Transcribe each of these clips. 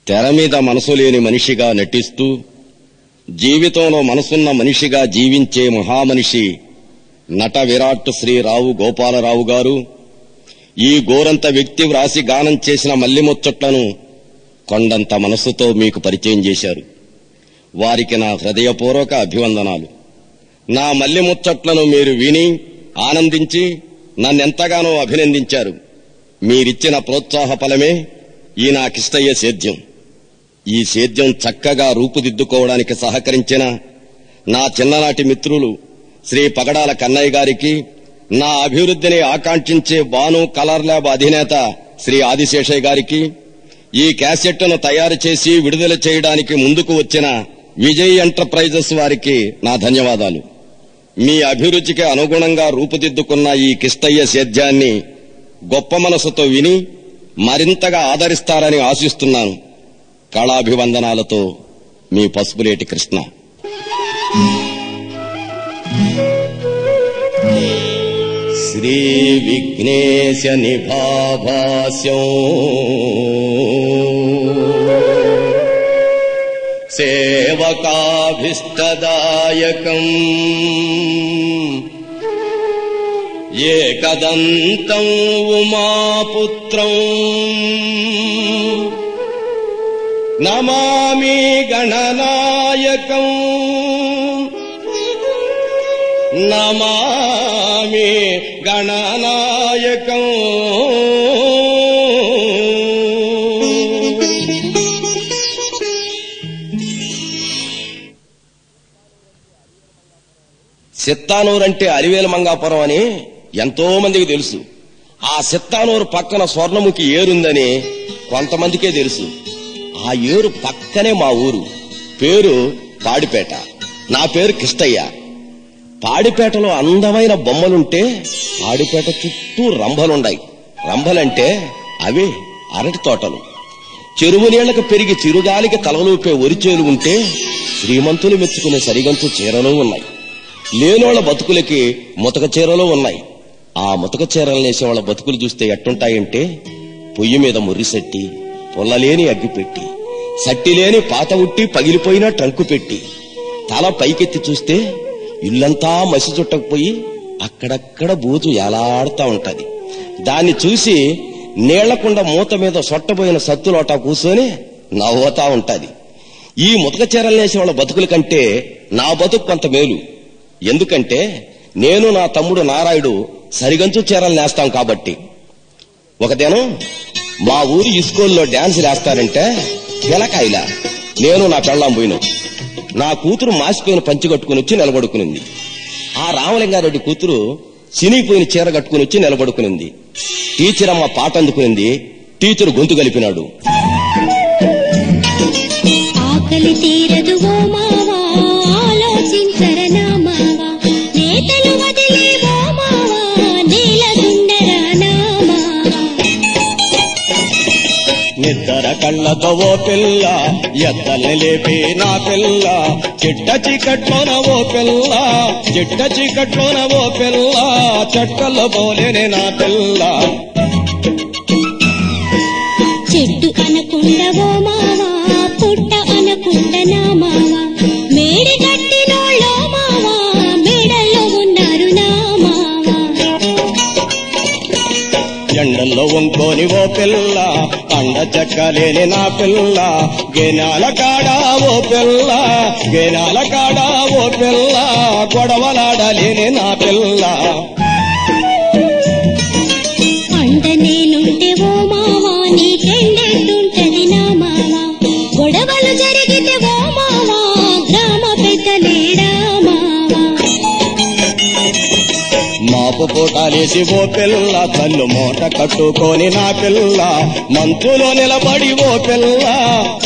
తెర మీద మనసు లేని మనిషిగా నటిస్తూ జీవితంలో మనసున్న మనిషిగా జీవించే మహామనిషి నట విరాట్ శ్రీ రావు గోపాలరావు గారు ఈ గోరంత వ్యక్తి వ్రాసి గానం చేసిన మల్లిముచ్చట్లను కొండంత మనసుతో మీకు పరిచయం చేశారు. వారికి నా హృదయపూర్వక అభివందనాలు. నా మల్లిముచ్చట్లను మీరు విని ఆనందించి నన్నెంతగానో అభినందించారు. మీరిచ్చిన ప్రోత్సాహ ఫలమే ఈ నా కిష్టయ్య సేద్యం. ఈ సేద్యం చక్కగా రూపుదిద్దుకోవడానికి సహకరించిన నా చిన్ననాటి మిత్రులు శ్రీ పగడాల కన్నయ్య గారికి, నా అభివృద్ధిని ఆకాంక్షించే బాను కలర్ ల్యాబ్ అధినేత శ్రీ ఆదిశేషయ్య గారికి, ఈ క్యాసెట్ను తయారు చేసి విడుదల చేయడానికి ముందుకు వచ్చిన విజయ్ ఎంటర్ప్రైజెస్ వారికి నా ధన్యవాదాలు. మీ అభిరుచికి అనుగుణంగా రూపుదిద్దుకున్న ఈ కిష్టయ్య సేద్యాన్ని గొప్ప మనసుతో విని మరింతగా ఆదరిస్తారని ఆశిస్తున్నాను. కళాభివందనాలతో మీ పసుపులేటి కృష్ణ. శ్రీ విఘ్నేశ నిభాభాస్యం సేవకాభిష్టదాయకం ఏకదంతం ఉమాపుత్రం నమామి గణనాయకం నమామి గణనాయకం. సిత్తానూరు అంటే అలివేలు మంగాపురం అని ఎంతో మందికి తెలుసు. ఆ సిత్తానూరు పక్కన స్వర్ణముఖి ఏరుందని కొంతమందికే తెలుసు. ఆ ఏరు పక్కనే మా ఊరు. పేరు పాడిపేట. నా పేరు కిష్టయ్య. పాడిపేటలో అందమైన బొమ్మలుంటే పాడిపేట చుట్టూ రంభలుండాయి. రంభలంటే అవే అరటి తోటలు. చెరువు నీళ్లకు పెరిగి చిరుగాలికి తలలూపే ఒరిచేలు ఉంటే శ్రీమంతులు మెచ్చుకునే సరిగంచు చీరలు ఉన్నాయి. లేనోళ్ల బతుకులకి ముతక చీరలు ఉన్నాయి. ఆ ముతక చీరలు నేసేవాళ్ల బతుకులు చూస్తే ఎట్టుంటాయంటే పొయ్యి మీద ముర్రిసెట్టి, పుల్లలేని అగ్గిపెట్టి, సట్టిలేని పాత ఉట్టి పగిలిపోయిన ట్రంకు పెట్టి, తల పైకెత్తి చూస్తే ఇల్లంతా మసి చుట్టకపోయి అక్కడక్కడ బూజు ఎలాడుతా ఉంటది. దాన్ని చూసి నీళ్లకుండ మూత మీద సొట్టబోయిన సత్తులోటా కూర్చొని నవ్వుతా ఉంటది. ఈ ముతక చీరలు నేసే వాళ్ళ బతుకుల కంటే నా బతుకు కొంత మేలు. ఎందుకంటే నేను నా తమ్ముడు నారాయుడు సరిగంచు చీరలు నేస్తాం కాబట్టి. ఒక దినం మా ఊరి ఇస్కూల్లో డాన్స్ వేస్తారంటే పిలకాయలా నేను నా పెళ్ళాం పోయినాం. నా కూతురు మాసిపోయిన పంచి కట్టుకుని వచ్చి నిలబడుకునింది. ఆ రామలింగారెడ్డి కూతురు సినిపోయిన చీర కట్టుకుని వచ్చి నిలబడుకునింది. టీచర్ అమ్మ పాట అందుకునింది. టీచర్ గొంతు కలిపినాడు. ఆకలి తీరదు ఓ మావా, ఆలోచించరనా మావా, నేతలు వదిలే ఓ మావా, నేల సుందరా నా మావా. నిద్దర కళ్ళతో ఓ పిల్ల ఎద్దల్ని లేపి నా పిల్ల, చిట్ట చీకట్లోన ఓ పిల్ల, చిట్ట చీకట్లోన ఓ పిల్ల, చక్కల్లో పోలేని నా పిల్ల. చెట్టు అనకుండ ఓ మావా, పుట్ట అనకుండ నా మావా, మేడి కట్టినోళ్ళో మావా, మేడల్లో ఉన్నారు నా మావా. ఎండల్లో వంకోని ఓ పిల్ల, అండ చెక్కలేని నా పిల్ల, గేనాల కాడా ఓ పిల్ల, గేనాల కాడా ఓ పిల్ల, గొడవలాడలేని నా పిల్ల. అండ నేనుంటే ఓ మావా, నీకెండెట్టుంటది నా మావా, గొడవలు జరిగితే ఓ మావా, గ్రామ పెద్దలేడా మావా. మాపు పూటాలేసి ఓ పిల్ల, తల్లు మూట కట్టుకొని నా పిల్ల, మంచులో నిలబడి ఓ పిల్ల,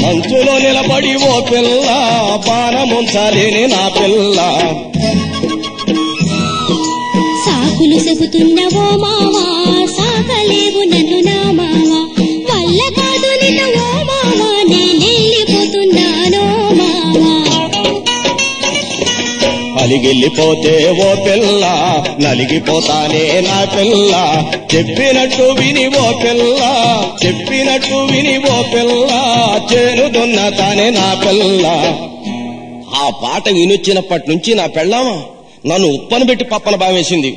మంచులో నిలబడి ఓ పిల్ల, పానముంచాలేని నా పిల్ల. సాకులు చెబుతున్న ఓ మావా, సాగలేవు నన్ను నా మావా, వల్ల కాదు నిన్న ఓ మావా, నేనెళ్ళిపోతున్నానో మావా. అలిగిల్లిపోతే ఓ పిల్ల, నలిగిపోతానే నా పిల్ల, చెప్పినట్టు విని ఓ పిల్ల, చెప్పి చెప్పినట్టు విని ఓ పిల్ల చేను దున్నతానే నా పిల్ల. ఆ పాట వినొచ్చినప్పటి నుంచి నా పెళ్ళామా నన్ను ఉప్పన పెట్టి పప్పన బావేసింది.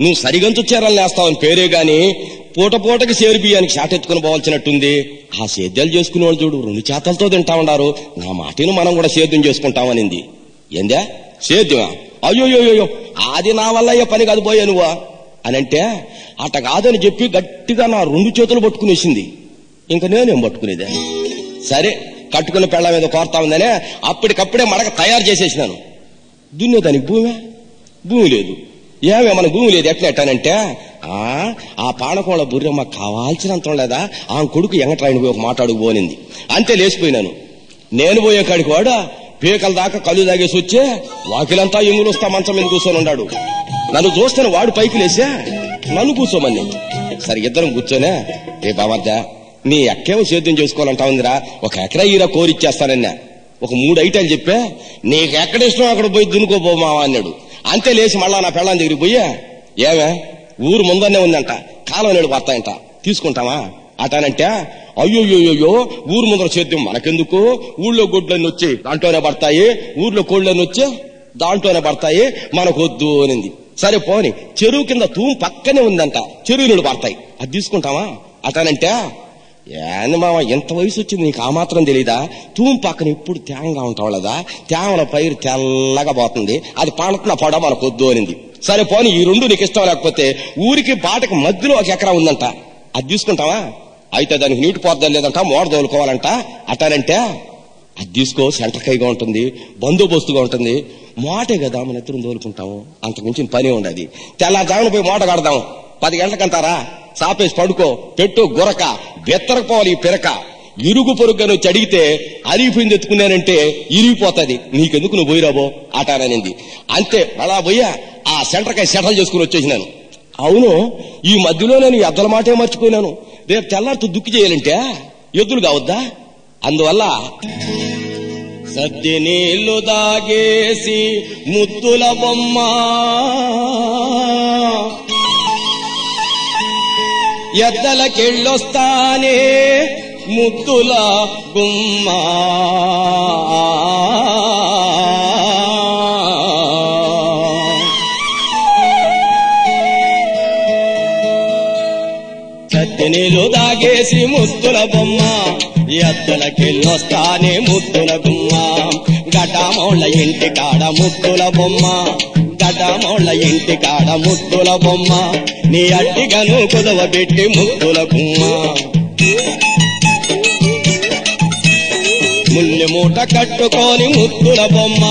నువ్వు సరిగంతు చీరలు నేస్తావని పేరే గాని పూట పూటకి సేరు బియ్యానికి షాటెత్తుకుని పోవాల్సినట్టుంది. ఆ సేద్యాలు చేసుకునే వాళ్ళు చూడు 2 చేతలతో తింటా ఉన్నారు. నా మాటను మనం కూడా సేద్యం చేసుకుంటామనింది. ఏందా సేద్యమా? అయ్యోయ్యోయ్యో అది నా వల్ల అయ్యే పని కాదు పోయా నువ్వా అని అంటే అట కాదని చెప్పి గట్టిగా నా 2 చేతులు పట్టుకునేసింది. ఇంకా నేనేం పట్టుకునేదే. సరే కట్టుకున్న పెళ్ళ మీద కోరుతా ఉందనే అప్పటికప్పుడే మడక తయారు చేసేసినాను. దున్నేదానికి భూమి లేదు. ఏమే మన భూమి లేదు ఎట్లెట్టానంటే ఆ పానకోళ్ళ బుర్రమ్మ కావాల్సినంత లేదా ఆ కొడుకు ఎంగట్రాయని పోయి ఒక మాట్లాడుకు పోనింది. అంతే లేచిపోయినాను. నేను పోయే కాడికి వాడు పీకల దాకా కళ్ళు తాగేసి వచ్చే వాకిలంతా ఎములు వస్తా మంచం మీద కూర్చొని ఉన్నాడు. నన్ను చూస్తాను వాడు పైకి లేసా నన్ను కూర్చోమని. సరే ఇద్దరం కూర్చోనే ఏ బాబద్దా నీ ఎక్కేమో సేద్యం చేసుకోవాలంటా ఉందిరా, 1 ఎకరా ఈరా కోరిచ్చేస్తానన్నా. ఒక 3 ఐటాలు చెప్పా నీకు ఎక్కడ ఇష్టం అక్కడ పోయి దున్నుకోబో మావా అన్నాడు. అంతే లేచి మళ్ళా నా పెళ్ళాం దగ్గరికి పోయా ఏమే ఊరు ముందరనే ఉందంట కాలం నేడు పడతాయంట తీసుకుంటావా అటానంటే అయ్యోయ్యోయ్యో ఊరు ముందర సేద్యం మనకెందుకు, ఊళ్ళో గుడ్లన్నీ వచ్చి దాంట్లోనే పడతాయి, ఊర్లో కోళ్ళన్నీ వచ్చి దాంట్లోనే పడతాయి, మనకొద్దు అనింది. సరే పోని చెరువు కింద తూము పక్కనే ఉందంట చెరువు నీళ్ళు పడతాయి అది తీసుకుంటావా అటానంటే ఏంది మామ ఎంత వయసు వచ్చింది నీకు ఆ మాత్రం తెలీదా, తూము పక్కన ఇప్పుడు తేంగా ఉంటావు కదా, తేమల పైరు తెల్లగా పోతుంది అది పండుతున్న పడ మనకొద్దు అనింది. సరే పోని ఈ 2 నీకు ఇష్టం లేకపోతే ఊరికి బాటకి మధ్యలో 1 ఎకరా ఉందంట అది తీసుకుంటావా, అయితే దానికి నీటి పోద్దాం లేదంట మోడ తోలుకోవాలంట అటానంటే అది తీసుకో సెంటర్కైగా ఉంటుంది బందోబస్తుగా ఉంటుంది, మోటే కదా మన ఇద్దరం తోలుకుంటాము అంతకుమించిన పని ఉండదు. తెల్లారుజామున పోయి మోట కడదాం 10 గంటలకంటారా సాపేసి పడుకో పెట్టు గురక బెత్తరకపోవాలి ఈ పిరక, ఇరుగు పొరుగ్గాని వచ్చి అడిగితే అరిగిపోయింది ఎత్తుకున్నానంటే ఇరిగిపోతుంది నీకెందుకు నువ్వు పోయిరాబో అటాననింది. అంతే అలా పోయా ఆ సెంటర్కై సెటిల్ చేసుకుని వచ్చేసినాను. అవును ఈ మధ్యలో నేను ఎద్దల మాటే మర్చిపోయినాను, రేపు తెల్లారితో దుక్కి చేయాలంటే ఎద్దులు కావద్దా, అందువల్ల సద్ది నీళ్లు దాగేసి ముద్దుల బొమ్మ ఎద్దలకెళ్ళొస్తానే ముద్దుల గుమ్మ, సత్తినీళ్ళు దాగేసి ముద్దుల బొమ్మ ఎద్దలకెళ్ళొస్తానే ముద్దుల గుమ్మ, గడ్డమోళ్ళ ఇంటి కాడ ముద్దుల బొమ్మ, గడ్డమోళ్ళ ఇంటి కాడ ముద్దుల బొమ్మ, నీ అట్టిగను కుదవ పెట్టి ముద్దుల గుమ్మ, ముల్లు మూట కట్టుకొని ముద్దుల బొమ్మ,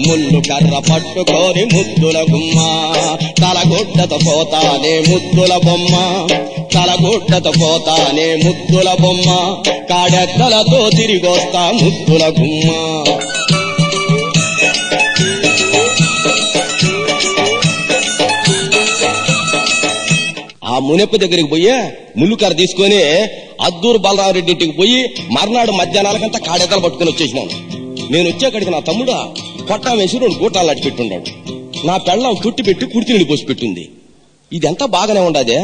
ముల్లు కర్ర పట్టుకొని ముద్దుల గుమ్మ, తలగుడ్డతో పోతానే ముద్దుల బొమ్మ, తలగుడ్డతో పోతానే ముద్దుల బొమ్మ, కాడెద్దలతో తిరిగొస్తా ముద్దుల గుమ్మ. ఆ మునెప్ప దగ్గరికి పోయి ముల్లుకర్ర తీసుకొని అద్దూరు బలరామరెడ్డి ఇంటికి పోయి మర్నాడు మధ్యాహ్నాలకంతా కాడెద్దలు పట్టుకుని వచ్చేసినాను. నేను వచ్చేక్కడికి నా తమ్ముడు పొట్టా వేసి 2 గూటాలు అట్టి పెట్టున్నాడు. నా పెళ్ళం తుట్టి పెట్టి కుర్తిని పోసి పెట్టింది. ఇదంతా బాగానే ఉండదే,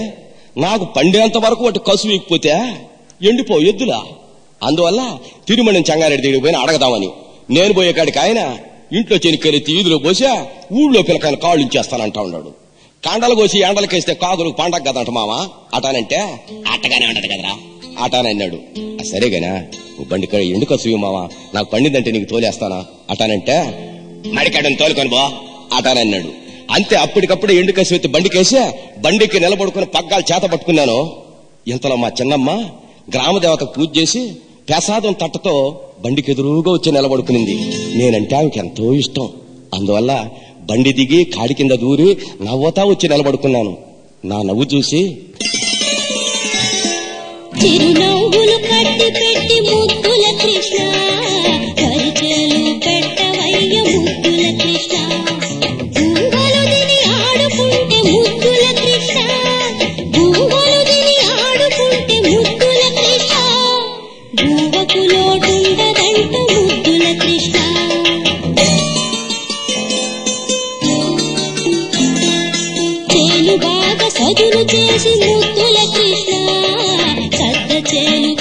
నాకు పండేంత వరకు వాటి కసు ఎక్కిపోతే ఎండిపో ఎద్దులా, అందువల్ల తిరుమణి చెంగారెడ్డి దగ్గరికి పోయినా అడగదామని. నేను పోయే కాడికి ఆయన ఇంట్లో చెనిక్కెరెత్తి వీధిలో పోసా ఊళ్ళో పిల్లకాయన కాళ్ళు ఇచ్చేస్తానంటా ఉన్నాడు. కాండలు కోసి ఎండలకేస్తే కాకులకు పండగ కదంట మామ అటానంటే అట్టగానే ఉంటది కదరా అటానన్నాడు. సరేగానా బండి ఎందుకు కసు మావా నాకు పండిందంటే నీకు తోలేస్తానా అటానంటే మడికాడని తోలుకొని బా అటానన్నాడు. అంతే అప్పటికప్పుడే ఎండు కసి ఎత్తి బండికేసి బండికి నిలబడుకుని పగ్గాలు చేత పట్టుకున్నాను. ఇంతలో మా చిన్నమ్మ గ్రామదేవత పూజ చేసి ప్రసాదం తట్టతో బండికి ఎదురుగా వచ్చి నిలబడుకునింది. నేనంటే ఆమెకి ఎంతో ఇష్టం, అందువల్ల బండి దిగి కాడి కింద దూరి నవ్వుతా వచ్చి నిలబడుకున్నాను. నా నవ్వు చూసి చిరునవ్వులు కట్టి పెట్టి ముద్దుల కృష్ణ పరిచయలు పెట్టవయ్య ముద్దుల కృష్ణ, గుంగలు దిని ఆడుకుంటే ముద్దుల కృష్ణ, గుంగలు దిని ఆడుకుంటే ముద్దుల కృష్ణ, గువ్వకు లోటుండదంట ముద్దుల కృష్ణ. చేలు బాగా సదును చేసి ముద్దుల కృష్ణ, సద్ద చేలు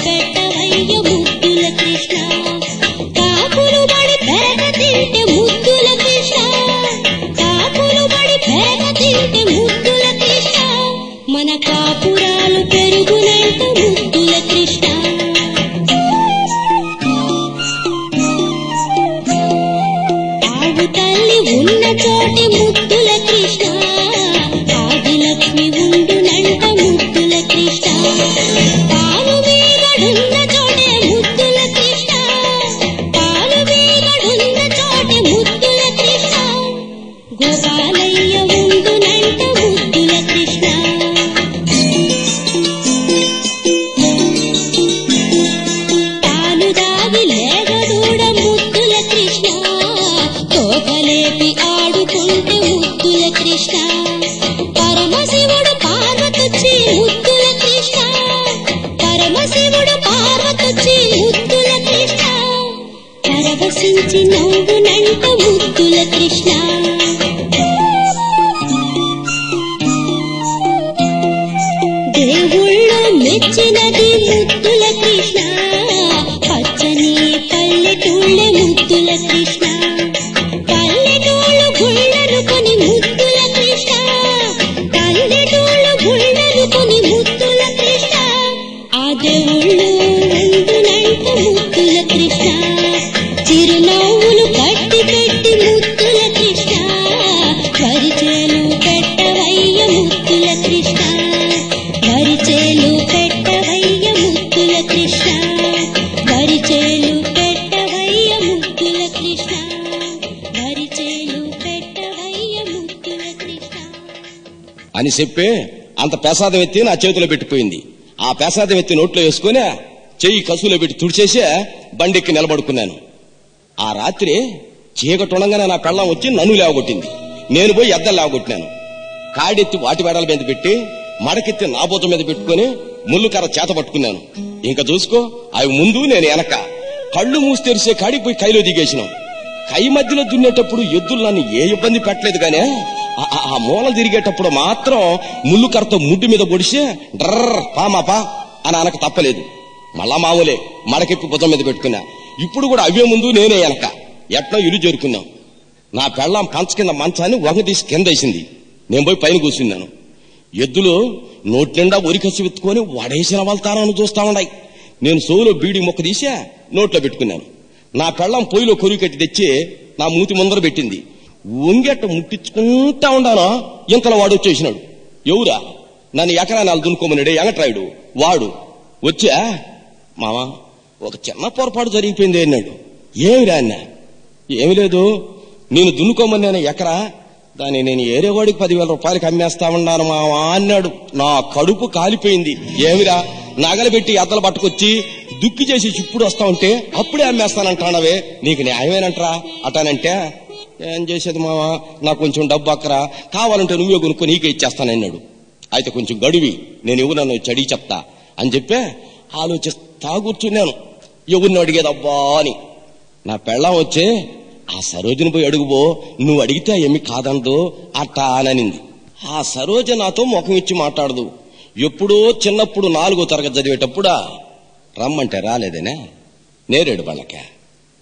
పలకరించి నవ్వునంట ముద్దుల కృష్ణ. దేవుళ్ళు మెచ్చినది ముద్దుల కృష్ణ, పచ్చని పల్లెటూళ్ళే ముద్దుల కృష్ణ. పల్లెటూళ్ళు గుళ్ళనుకొని ముద్దుల కృష్ణ, పల్లెటూళ్ళు గుళ్ళనుకొని ముద్దుల కృష్ణ. ఆ దేవుళ్ళు ఉండునంట ముద్దుల కృష్ణ, చిరునవ్వులు కట్టి పెట్టి ముద్దుల కృష్ణ. పరిచేలు పెట్టవయ్య ముద్దుల కృష్ణ, పరిచేలు పెట్టవయ్య ముద్దుల కృష్ణ, పరిచేలు పెట్టవయ్య ముద్దుల కృష్ణ, పరిచేలు పెట్టవయ్య ముద్దుల కృష్ణ అని చెప్పి అంత ప్రసాదం ఎత్తి నా చేతిలో పెట్టిపోయింది. ఆ ప్రసాదం ఎత్తి నోట్లో వేసుకుని చెయ్యి కసులో పెట్టి తుడిచేసి బండెక్కి నిలబడుకున్నాను. ఆ రాత్రి చీకటుండగానే నా పెళ్ళం వచ్చి నన్ను లేవగొట్టింది. నేను పోయి ఎద్దలు లేవగొట్టినాను. కాడెత్తి వాటి వేడల మీద పెట్టి మడకెత్తి నా బూత మీద పెట్టుకుని ముళ్ళు కర్ర చేత పట్టుకున్నాను. ఇంకా చూసుకో, అవి ముందు నేను వెనక. కళ్ళు మూసి తెరిసే కాడికి పోయి కైలో దిగేసినాం. కై మధ్యలో దున్నేటప్పుడు ఎద్దులు నన్ను ఏ ఇబ్బంది పెట్టలేదు గానే ఆ మూల తిరిగేటప్పుడు మాత్రం ముళ్ళు కర్రతో ముడ్డు మీద పొడిసి డ్రర్ పామాపా అని అనక తప్పలేదు. మళ్ళా మామూలే మడకెప్పి బుధం మీద పెట్టుకున్నా. ఇప్పుడు కూడా అవే ముందు నేనే వెనక. ఎట్లా ఇల్లు చేరుకున్నాం. నా పెళ్ళాం పంచ కింద మంచాన్ని వంగ తీసి కింద వేసింది. నేను పోయి పైన కూర్చున్నాను. ఎద్దులు నోటి నిండా ఉరికసి వెత్తుకొని వడేసిన వెళ్తానని చూస్తా ఉన్నాయి. నేను సోలో బీడి మొక్క తీసా నోట్లో పెట్టుకున్నాను. నా పెళ్ళాం పొయ్యిలో కొరువు కట్టి తెచ్చి నా మూతి ముందర పెట్టింది. వంగెట్ట ముట్టించుకుంటా ఉండానో ఇంతలో వాడు వచ్చేసినాడు. ఎవరా? నన్ను ఎకరానాలు దున్నుకోమన్నాడే ఎంగట్రాయుడు. వాడు వచ్చా, మామా ఒక చిన్న పొరపాటు జరిగిపోయింది అన్నాడు. ఏమిరా అన్న? ఏమి లేదు, నేను దున్నుకోమన్నాను ఎకరా, దాన్ని నేను ఏరేవాడికి 10,000 రూపాయలకి అమ్మేస్తా ఉన్నాను మావా అన్నాడు. నా కడుపు కాలిపోయింది. ఏమిరా, నగలు పెట్టి ఎద్దలు పట్టుకొచ్చి దుక్కి చేసి ఇప్పుడు వస్తా ఉంటే అప్పుడే అమ్మేస్తానంటానవే, నీకు న్యాయమేనంటరా అటానంటే, ఏం చేసేది మావా, నాకు కొంచెం డబ్బు అక్కరా, కావాలంటే నువ్వే కొనుక్కొని నీకే ఇచ్చేస్తానన్నాడు. అయితే కొంచెం గడువి, నేను ఎవరు నన్ను చడిగి చెప్తా అని చెప్పే ఆలోచిస్తా కూర్చున్నాను. ఎవరిని అడిగేదబ్బా అని. నా పెళ్ళాం వచ్చే, ఆ సరోజను పోయి అడుగుబో, నువ్వు అడిగితే ఏమి కాదందో అట్టా అననింది. ఆ సరోజ నాతో ముఖం ఇచ్చి మాట్లాడదు. ఎప్పుడో చిన్నప్పుడు 4వ తరగతి చదివేటప్పుడా రమ్మంటే రాలేదేనే. నేరేడు బళ్ళకే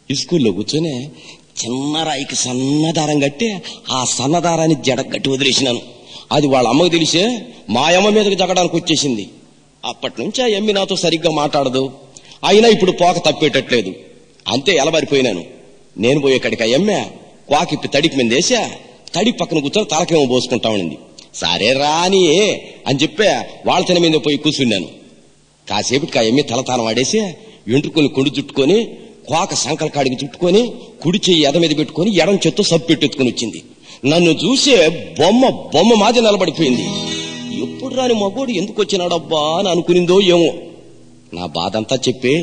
స్కూల్లో కూర్చొని చిన్న రాయికి సన్నదారం కట్టి ఆ సన్నదారాన్ని జడగట్టి వదిలేసినాను. అది వాళ్ళ అమ్మకు తెలిసే మా అమ్మ మీదకి జగడానికి వచ్చేసింది. అప్పటి నుంచి ఆ ఎమ్మి నాతో సరిగ్గా మాట్లాడదు. అయినా ఇప్పుడు పోక తప్పేటట్లేదు. అంతే ఎలబరిపోయినాను. నేను పోయేక్కడికి ఆ ఎమ్మె క్వాకిప్పి తడికి మీద వేసా, తడి పక్కన కూర్చొని తలకేమో పోసుకుంటా ఉండింది. సరే రాని అని చెప్పే వాళ్ళ తన మీద పోయి కూర్చున్నాను. కాసేపటికి ఆ ఎమ్మి తలతానం వాడేసి వెంట్రుకొని కొండు చుట్టుకొని క్వాక సంకల కాడికి చుట్టుకొని కుడి చెయ్యి ఎద మీద పెట్టుకుని ఎడం చేత్తో సబ్బు పెట్టెత్తుకుని వచ్చింది. నన్ను చూసే బొమ్మ మాది నిలబడిపోయింది. ఎప్పుడు రాని మగోడు ఎందుకు వచ్చినాడబ్బా అని అనుకునిందో ఏమో. నా బాధంతా చెప్పి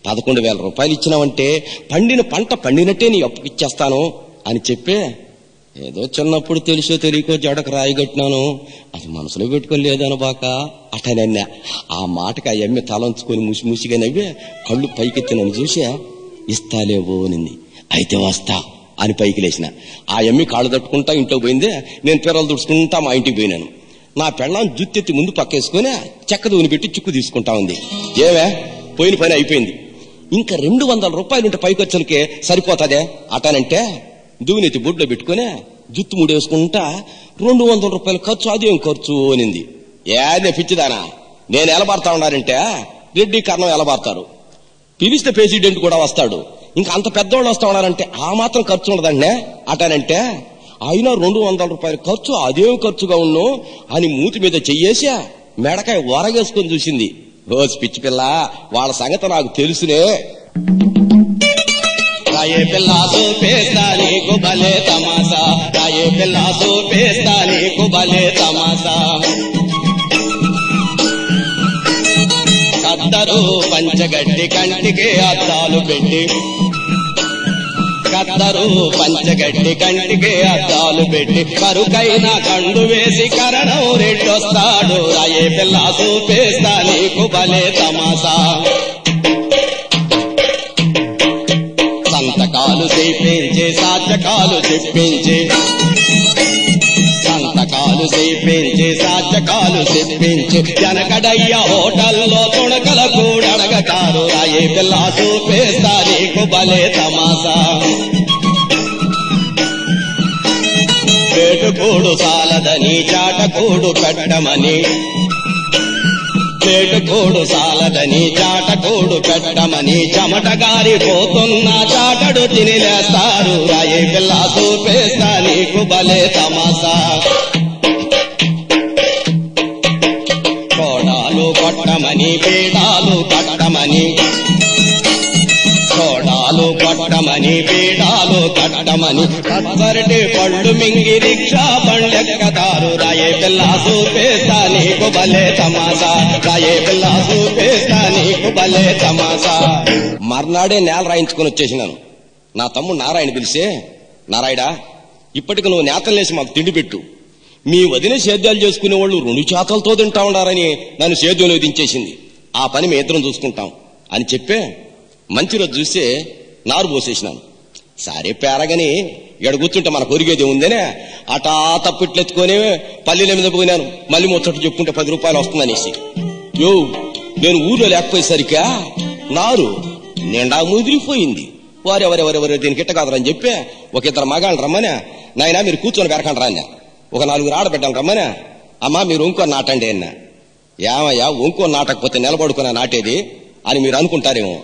11,000 రూపాయలు ఇచ్చినావంటే పండిన పంట పండినట్టే నీ అప్పుకి ఇచ్చేస్తాను అని చెప్పే, ఏదో చిన్నప్పుడు తెలుసో తెలియకో జడకు రాయిగట్టినాను, అది మనసులో పెట్టుకోలేదను బాక అటనన్నా. ఆ మాటకి ఆ ఎమ్మె తలంచుకొని ముసిముసిగా నవ్వే కళ్ళు పైకెత్తి నన్ను చూసా, ఇస్తాలేవో నింది. అయితే వస్తా అని పైకి లేచిన. ఆ ఎమ్మి కాళ్ళు తట్టుకుంటా ఇంట్లో పోయిందే. నేను పిల్లలు దుడుచుకుంటా మా ఇంటికి పోయినాను. నా పెళ్ళాం జుత్తెత్తి ముందు పక్కేసుకుని చెక్క దూని పెట్టి చిక్కు తీసుకుంటా ఉంది. ఏవే పోయిన పని అయిపోయింది. ఇంకా 200 రూపాయలుంటే పైకొచ్చలకే సరిపోతాదే అటానంటే, దూనెత్తి బొడ్లో పెట్టుకుని జుత్తు ముడేసుకుంటా 200 రూపాయలు ఖర్చు, అదేం ఖర్చు అనింది. ఏదే పిచ్చిదానా, నేను ఎలబారుతా ఉన్నారంటే రెడ్డి కర్ణం ఎలబారుతారు, పిలిస్తే ప్రెసిడెంట్ కూడా వస్తాడు, ఇంకా అంత పెద్దవాళ్ళు వస్తా ఉన్నారంటే ఆ మాత్రం ఖర్చు ఉండదండి అటానంటే, అయినా 200 రూపాయలు ఖర్చు, అదేం ఖర్చుగా ఉన్ను అని మూతి మీద చెయ్యేసా మెడకాయ వరగేసుకొని చూసింది. రోజు పిచ్చి పిల్ల, వాళ్ళ సంగతి నాకు తెలుసునే. రాయే పిల్ల చూపేస్తా నీకు భలే తమాసా, రాయే పిల్ల చూపేస్తా నీకు భలే తమాసా. కద్దరు పంచగడ్డి కంటికి అద్దాలు పెట్టి, కద్దరు పంచగడ్డి కంటికి అద్దాలు పెట్టి, కరుకైన కండు వేసి కరణం రెడ్డొస్తాడు. రాయే పిల్ల చూపేస్తా నీకు భలే తమాసా. సంతకాలు చేయించే సాధ్యకాలు చెప్పించే సంతకాలు చేయించే సాధ్యకాలు చెప్పించే జనకడయ్య హోటల్లో తుణకల కూడా అడగటారు రాయే పిల్ల చూపేస్తా నీకు భలే తమాసా పేటుకూడు సాలదని చాటకూడు పెట్టమని పేటుకూడు సాలదని చాటకూడు పెట్టమని చెమటగారి పోతున్న చాటడు తినిలేస్తారు రాయే పిల్ల చూపేస్తా నీకు భలే తమాసా కోడాలు కొట్టమని పీడాలు కట్టమని కోడాలు కొట్టమని పీడాలు కట్టమని కత్తరటి పళ్ళు మింగి రిక్షా బండెక్కతారు రాయే పిల్ల చూపేస్తా నీకు భలే తమాసా రాయే పిల్ల చూపేస్తా నీకు భలే తమాసా మర్నాడే నేల రాయించుకుని వచ్చేసినాను నా తమ్ముడు నారాయణ పిలిచే నారాయడా ఇప్పటికి నువ్వు నేతలేసి మాకు తిండి పెట్టు మీ వదిన సేద్యాలు చేసుకునే వాళ్ళు 2 చేతలతో తింటా ఉండారని నన్ను సేద్యంలో దించేసింది ఆ పని మీ ఇద్దరం చూసుకుంటాం అని చెప్పే మంచి రోజు చూస్తే నారు పోసేసినాను సరే పేరగని ఇక్కడ కూర్చుంటే మన కొరిగేది ఉందనే అటా తప్పిట్లెత్తుకొని పల్లెల మీద పోయినాను మళ్ళీ ముచ్చట చెప్పుకుంటే 10 రూపాయలు వస్తుందనేసి యో నేను ఊర్లో లేకపోయేసరికా నారు నిండా ముదిరిపోయింది వారెవరెవరెవరు దీనికి ఇట్ట కాదరని చెప్పి ఒక 2 మగాళ్ళు రమ్మనే నాయన మీరు కూర్చొని పెరకండి రాన్న ఒక 4 ఆడబిడ్డలు రమ్మనే అమ్మా మీరు ఇంకో నాటండి అన్న ఏమయ్యా ఇంకో నాటకపోతే నిలబడుకున్నా నాటేది అని మీరు అనుకుంటారేమో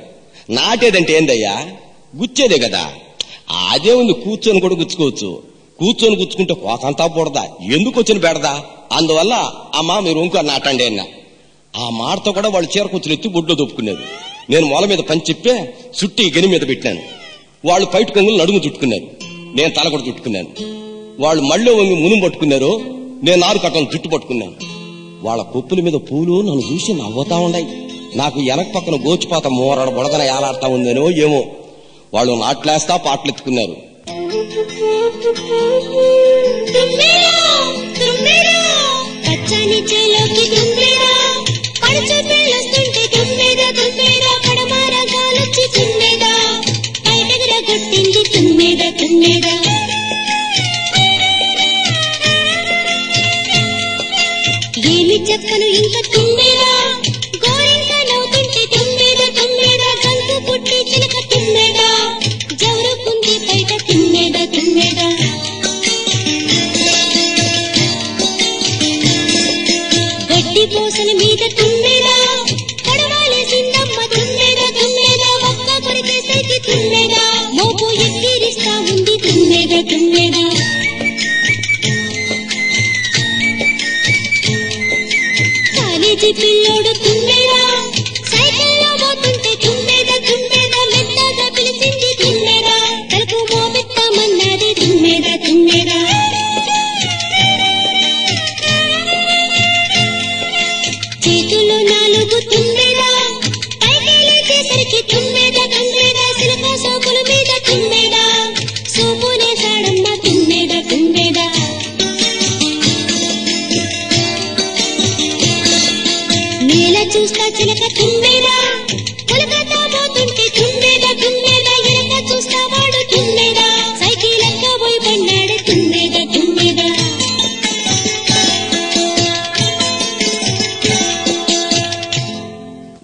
నాటేదంటే ఏందయ్యా గుచ్చేదే కదా అదే ఉంది కూర్చొని కూడా గుచ్చుకోవచ్చు కూర్చొని గుచ్చుకుంటే కోతంతా పోడదా ఎందుకు వచ్చిన బెడదా అందువల్ల అమ్మా మీరు ఇంకో నాటండి అన్న ఆ మాటతో కూడా వాళ్ళు చీరకొచ్చులు ఎత్తి బొడ్లో దొప్పుకున్నారు నేను మొల మీద పని చెప్పే చుట్టి గని మీద పెట్టినాను వాళ్ళు పైట కొంగులు నడుము చుట్టుకున్నారు నేను తల కూడా చుట్టుకున్నాను వాళ్ళు మళ్ళీ వంగి మునుము పట్టుకున్నారు నేను నారు కట్టను జుట్టు పట్టుకున్నాను వాళ్ళ కొప్పుల మీద పూలు నన్ను చూసి నవ్వుతా ఉన్నాయి నాకు వెనక పక్కన గోచిపాత మోరడ బొడగన ఏలాడుతా ఉందేనో ఏమో వాళ్ళు నాట్లేస్తా పాటలెత్తుకున్నారు ఏమి చెప్పను ఇంకా తుమ్మెదా గోరింక నవ్వుతుంటే తుమ్మెదా తుమ్మెదా గంతు పుట్టి చిలక తుమ్మెదా జవరుకుంది బయట తుమ్మెదా తుమ్మెదా గడ్డి పోసల మీద తుమ్మెదా పడవాలేసిందమ్మ తుమ్మెదా తుమ్మెదా ఒక్క కొరికేసరికి తుమ్మెదా మోపు ఎక్కిరిస్తా ఉంది తుమ్మెదా తుమ్మెదా పిల్లోడు తుమ్మెదా సైకిల్లో పోతుంటే తుమ్మెదా తుమ్మెదా మెత్తగా పిలిచింది తుమ్మెదా తలుపు మోపెత్తామన్నది తుమ్మెదా తుమ్మెదా చేతులు 4 తుమ్మెదా పైకి లేచేసరికి తుమ్మెదా తుమ్మెదా సిలక సోకుల మీద తుమ్మెదా సోపునేసాడమ్మ తుమ్మెదా తుమ్మెదా చూస్తా చిలక తుమ్మెదా కొలకతా పోతుంటే తుమ్మెదా తుమ్మెదా ఎనక చూస్తా వాడు తుమ్మెదా సైకిల్ ఎక్కబోయి పన్నాడు తుమ్మెదా తుమ్మెదా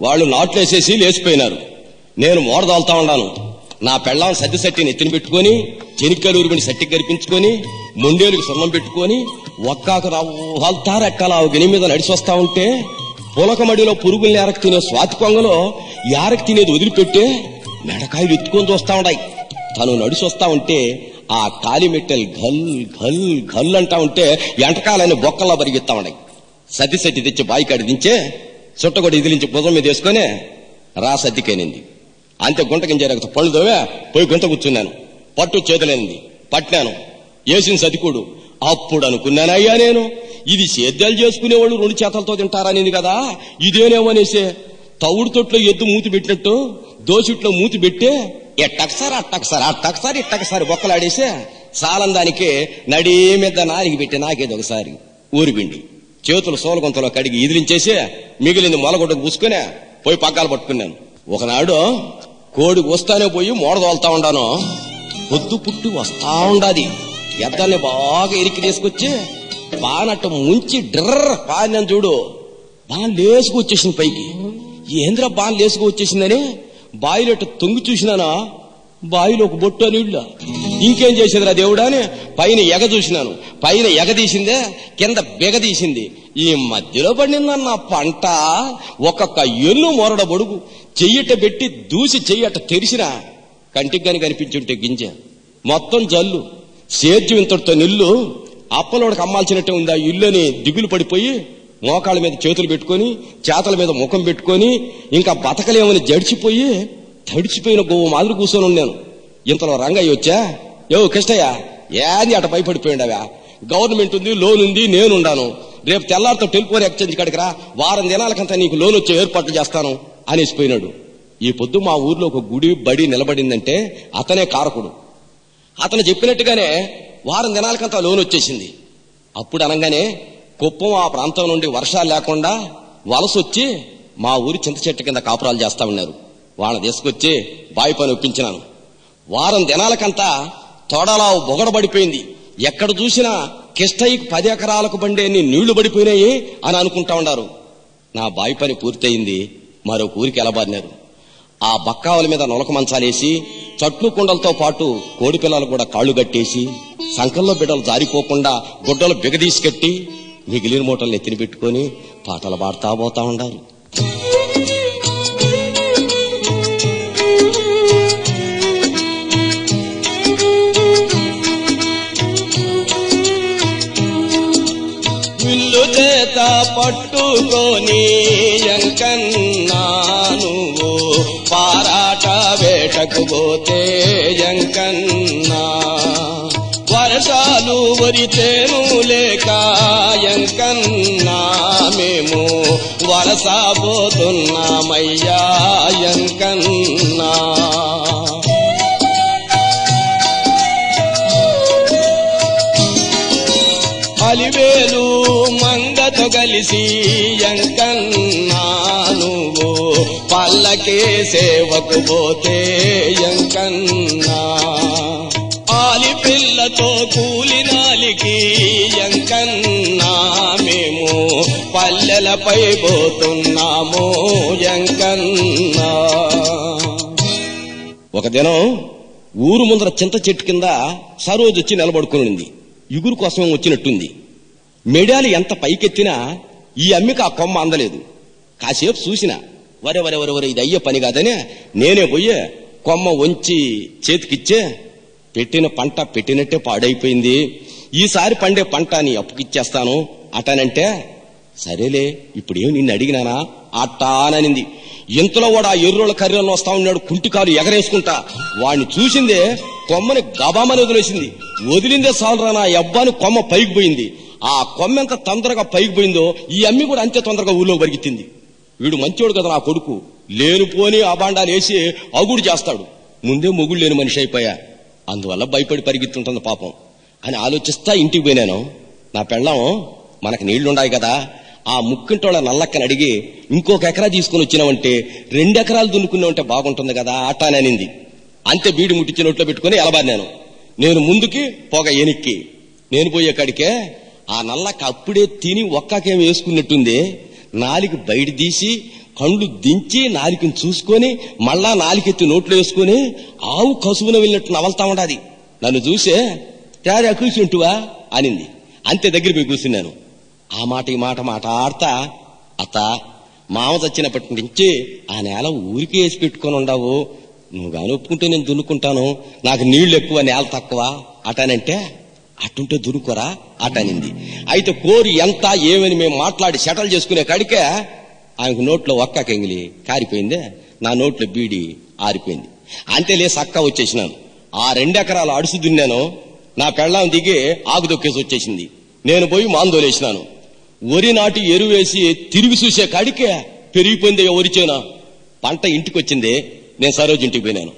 వాళ్ళు నాట్లేసేసి లేచిపోయినారు నేను మోడదాల్తా ఉన్నాను నా పెళ్ళాం సద్దిసట్టిని ఎత్తిని పెట్టుకుని చెనిక్కలూరుని సట్టి గరిపించుకొని మొండేలుకి సున్నం పెట్టుకొని ఒక్కాకు రావుతారెట్టాలా గని మీద నడిచి వస్తా ఉంటే పొలకమడిలో పురుగుల్ని ఏరకు తినే స్వాతి కొంగలో ఏరకు తినేది వదిలిపెట్టే మెడకాయలు ఎత్తుకొని చూస్తా ఉన్నాయి తను నడిచి వస్తా ఉంటే ఆ కాలిమెట్టెలు ఘల్ ఘల్ ఘల్ అంటా ఉంటే ఎంటకాలని బొక్కల్లా పరిగెత్తా ఉన్నాయి సద్ది తెచ్చి బాయికాడి దించే చుట్టగొడి ఇదిలించి భుజం మీద వేసుకొని రా సద్దికేనింది అంతే గుంట గింజరగత పళ్ళు దోవే పోయి గుంట కూర్చున్నాను పట్టు చేతులేనింది పట్టినాను వేసిన సతికుడు అప్పుడు అనుకున్నానయ్యా నేను ఇది సేద్యాలు చేసుకునేవాళ్ళు 2 చేతలతో తింటారనేది కదా ఇదేనేమనేసే తవుడు తొట్లో ఎద్దు మూతి పెట్టినట్టు దోసిట్లో మూతి పెట్టే ఎట్టకసారి అట్టకసారి ఇట్టకసారి బొక్కలాడేసే సాలం దానికి నడి మీద నాలిగి పెట్టి నాకేది ఒకసారి ఊరిపిండి చేతులు సోలగొంతలో కడిగి ఇదిలించేసి మిగిలింది మొలగొడ్డకు పూసుకునే పోయి పగ్గాలు పట్టుకున్నాను ఒకనాడు కోడి వస్తానే పోయి మోడదోలుతా ఉండాను పొద్దు పుట్టి వస్తా ఉండాది. ఎద్దాన్ని బాగా ఎరికి తీసుకొచ్చి బానట్ట ముంచి డ్రర్ పాడిన చూడు, బాగా లేసుకు వచ్చేసింది పైకి. ఏంద్ర బాగా లేసుకు వచ్చేసిందని బాయిలెట్టు తొంగి చూసినానా, బాయిలో ఒక బొట్టు నీళ్ళ. ఇంకేం చేసేదిరా దేవుడా అని పైన ఎగ చూసినాను. పైన ఎగ తీసిందే, కింద బెగ తీసింది. ఈ మధ్యలో పడిందన్న పంట. ఒక్కొక్క ఎన్ను మొరడ బొడుగు చెయ్యట పెట్టి దూసి చెయ్యట తెరిసిన కంటికి గాని కనిపించుంటే గింజ మొత్తం జల్లు. సేద్యం ఇంతటితో నిల్లు అప్పలోడికి అమ్మాల్సినట్టే ఉంది. ఆ ఇల్లుని దిగులు పడిపోయి మోకాళ్ళ మీద చేతులు పెట్టుకొని చేతల మీద ముఖం పెట్టుకొని ఇంకా బతకలేమని జడిచిపోయి తడిచిపోయిన గోవు మాదిరి కూర్చొని ఉన్నాను. ఇంతలో రంగయ్య వచ్చా, యో కృష్ణయ్య ఏది అట భయపడిపోయిండవా, గవర్నమెంట్ ఉంది, లోన్ ఉంది, నేనుండాను, రేపు తెల్లారితో టెలిఫోన్ ఎక్స్చేంజ్ కాడికి రా, వారం దినాలకంతా నీకు లోన్ వచ్చే ఏర్పాట్లు చేస్తాను అనేసిపోయినాడు. ఈ పొద్దు మా ఊర్లో ఒక గుడి బడి నిలబడిందంటే అతనే కారకుడు. అతను చెప్పినట్టుగానే వారం దినాలకంతా లోన్ వచ్చేసింది. అప్పుడు అనగానే కుప్పం ఆ ప్రాంతం నుండి వర్షాలు లేకుండా వలసొచ్చి మా ఊరి చింత చెట్టు కింద కాపురాలు చేస్తా ఉన్నారు. వాళ్ళని తీసుకొచ్చి బావి పని ఒప్పించినాను. వారం దినాలకంతా తొడలావు బొగడబడిపోయింది. ఎక్కడ చూసినా కిష్టయ్యకి 10 ఎకరాలకు బండి నీళ్లు పడిపోయినాయి అని అనుకుంటా ఉన్నారు. నా బావి పని పూర్తయింది. మరో ఊరికి ఎలబారినారు. ఆ బక్కావల మీద నొలక మంచాలేసి చట్లు కుండలతో పాటు కోడి పిల్లలు కూడా కాళ్లు కట్టేసి సంకల్లో బిడ్డలు జారిపోకుండా గుడ్డలు బిగదీసుకెట్టి మిగిలిన మూటలు ఎత్తిని పెట్టుకుని పాటలు పాడుతా పోతా ఉండారు. విల్లు చేత పట్టుకొని ఎంకన్నా నువ్వు పారాట వేటకు పోతే ఎంకన్నా, వర్షాలు వరితేను లేక ఎంకన్నా మేము వలసపోతున్నామయ్యా ఎంకన్నా. అలివేలు మంగతో కలిసి ఎంకన్నా నువ్వు పల్లకే సేవకు పోతే ఎంకన్నా, ఆలి పిల్లతో కూలినాలికి ఎంకన్నా మేము పల్లెలపై పోతున్నాము ఎంకన్నా. ఒక దినం ఊరు ముందర చింత చెట్టు కింద సరోజు వచ్చి నిలబడుకుని ఇగురు కోసమే వచ్చినట్టుంది. మెడాలి ఎంత పైకెత్తినా ఈ అమ్మికి ఆ కొమ్మ అందలేదు. కాసేపు చూసిన వరే వరే వరే వరే ఇది అయ్యే పని కాదని నేనే పోయే కొమ్మ వంచి చేతికిచ్చే, పెట్టిన పంట పెట్టినట్టే పాడైపోయింది, ఈసారి పండే పంట నీ అప్పుకిచ్చేస్తాను అటానంటే, సరేలే ఇప్పుడేం నిన్ను అడిగినానా అట్టాననింది. ఇంతలో వాడు ఆ ఎర్రోళ్ళ కర్రెలను వస్తా ఉన్నాడు, కుంటికాలు ఎగరేసుకుంటా. వాడిని చూసిందే కొమ్మని గబామని వదిలేసింది. వదిలిందే సాలరా నా అబ్బాని కొమ్మ పైకి పోయింది. ఆ కొమ్మ ఎంత తొందరగా పైకి పోయిందో ఈ అమ్మి కూడా అంతే తొందరగా ఊళ్ళో పరిగెత్తింది. వీడు మంచోడు కదా నా కొడుకు, లేనిపోని అబాండాలు వేసి అగుడు చేస్తాడు, ముందే మొగుడు లేని మనిషి అయిపోయా, అందువల్ల భయపడి పరిగెత్తుంటుంది పాపం అని ఆలోచిస్తా ఇంటికి పోయినాను. నా పెళ్ళాం మనకు నీళ్లుండాయి కదా, ఆ ముక్కింటోళ్ళ నల్లక్కని అడిగి ఇంకొక ఎకరా తీసుకుని వచ్చినామంటే 2 ఎకరాలు దున్నుకున్నామంటే బాగుంటుంది కదా అట్టాననింది. అంతే బీడి ముట్టించి నోట్లో పెట్టుకుని ఎలబారినాను. నేను ముందుకి పొగ ఎనిక్కి నేను పోయే కాడికే ఆ నల్లక్క అప్పుడే తిని ఒక్కకేం వేసుకున్నట్టుంది. నాలికి బయట తీసి కళ్ళు దించి నాలికని చూసుకొని మళ్ళా నాలికెత్తి నోట్లో వేసుకుని ఆవు కసువున వెళ్ళినట్టు నవలుతా ఉండాది. నన్ను చూసే తేడా కూర్చుంటువా అనింది. అంతే దగ్గర పోయి కూర్చున్నాను. ఆ మాట ఈ మాట మాట్లాడతా, అత్త మామ చచ్చినప్పటి నుంచి ఆ నేల ఊరికి వేసి పెట్టుకొని ఉండవు, నువ్వు గాని ఒప్పుకుంటే నేను దున్నుకుంటాను, నాకు నీళ్లు ఎక్కువ నేల తక్కువ అటానంటే, అట్టుంటే దున్నుకోరా అటనింది. అయితే కోరి ఎంత ఏమని మేము మాట్లాడి సెటిల్ చేసుకునే కాడికే ఆమెకు నోట్లో ఒక్క కెంగిలి కారిపోయిందే, నా నోట్లో బీడి ఆరిపోయింది. అంతేలే సక్క వచ్చేసినాను. ఆ 2 ఎకరాలు అడుసు దున్నాను. నా పెళ్ళాం దిగి ఆకు దొక్కేసి వచ్చేసింది. నేను పోయి మాందోలేసినాను. వరి నాటి ఎరువేసి తిరిగి చూసే కాడికే పెరిగిపోయింది వరి చేను. పంట ఇంటికి వచ్చింది. నేను సరోజు ఇంటికి పోయినాను.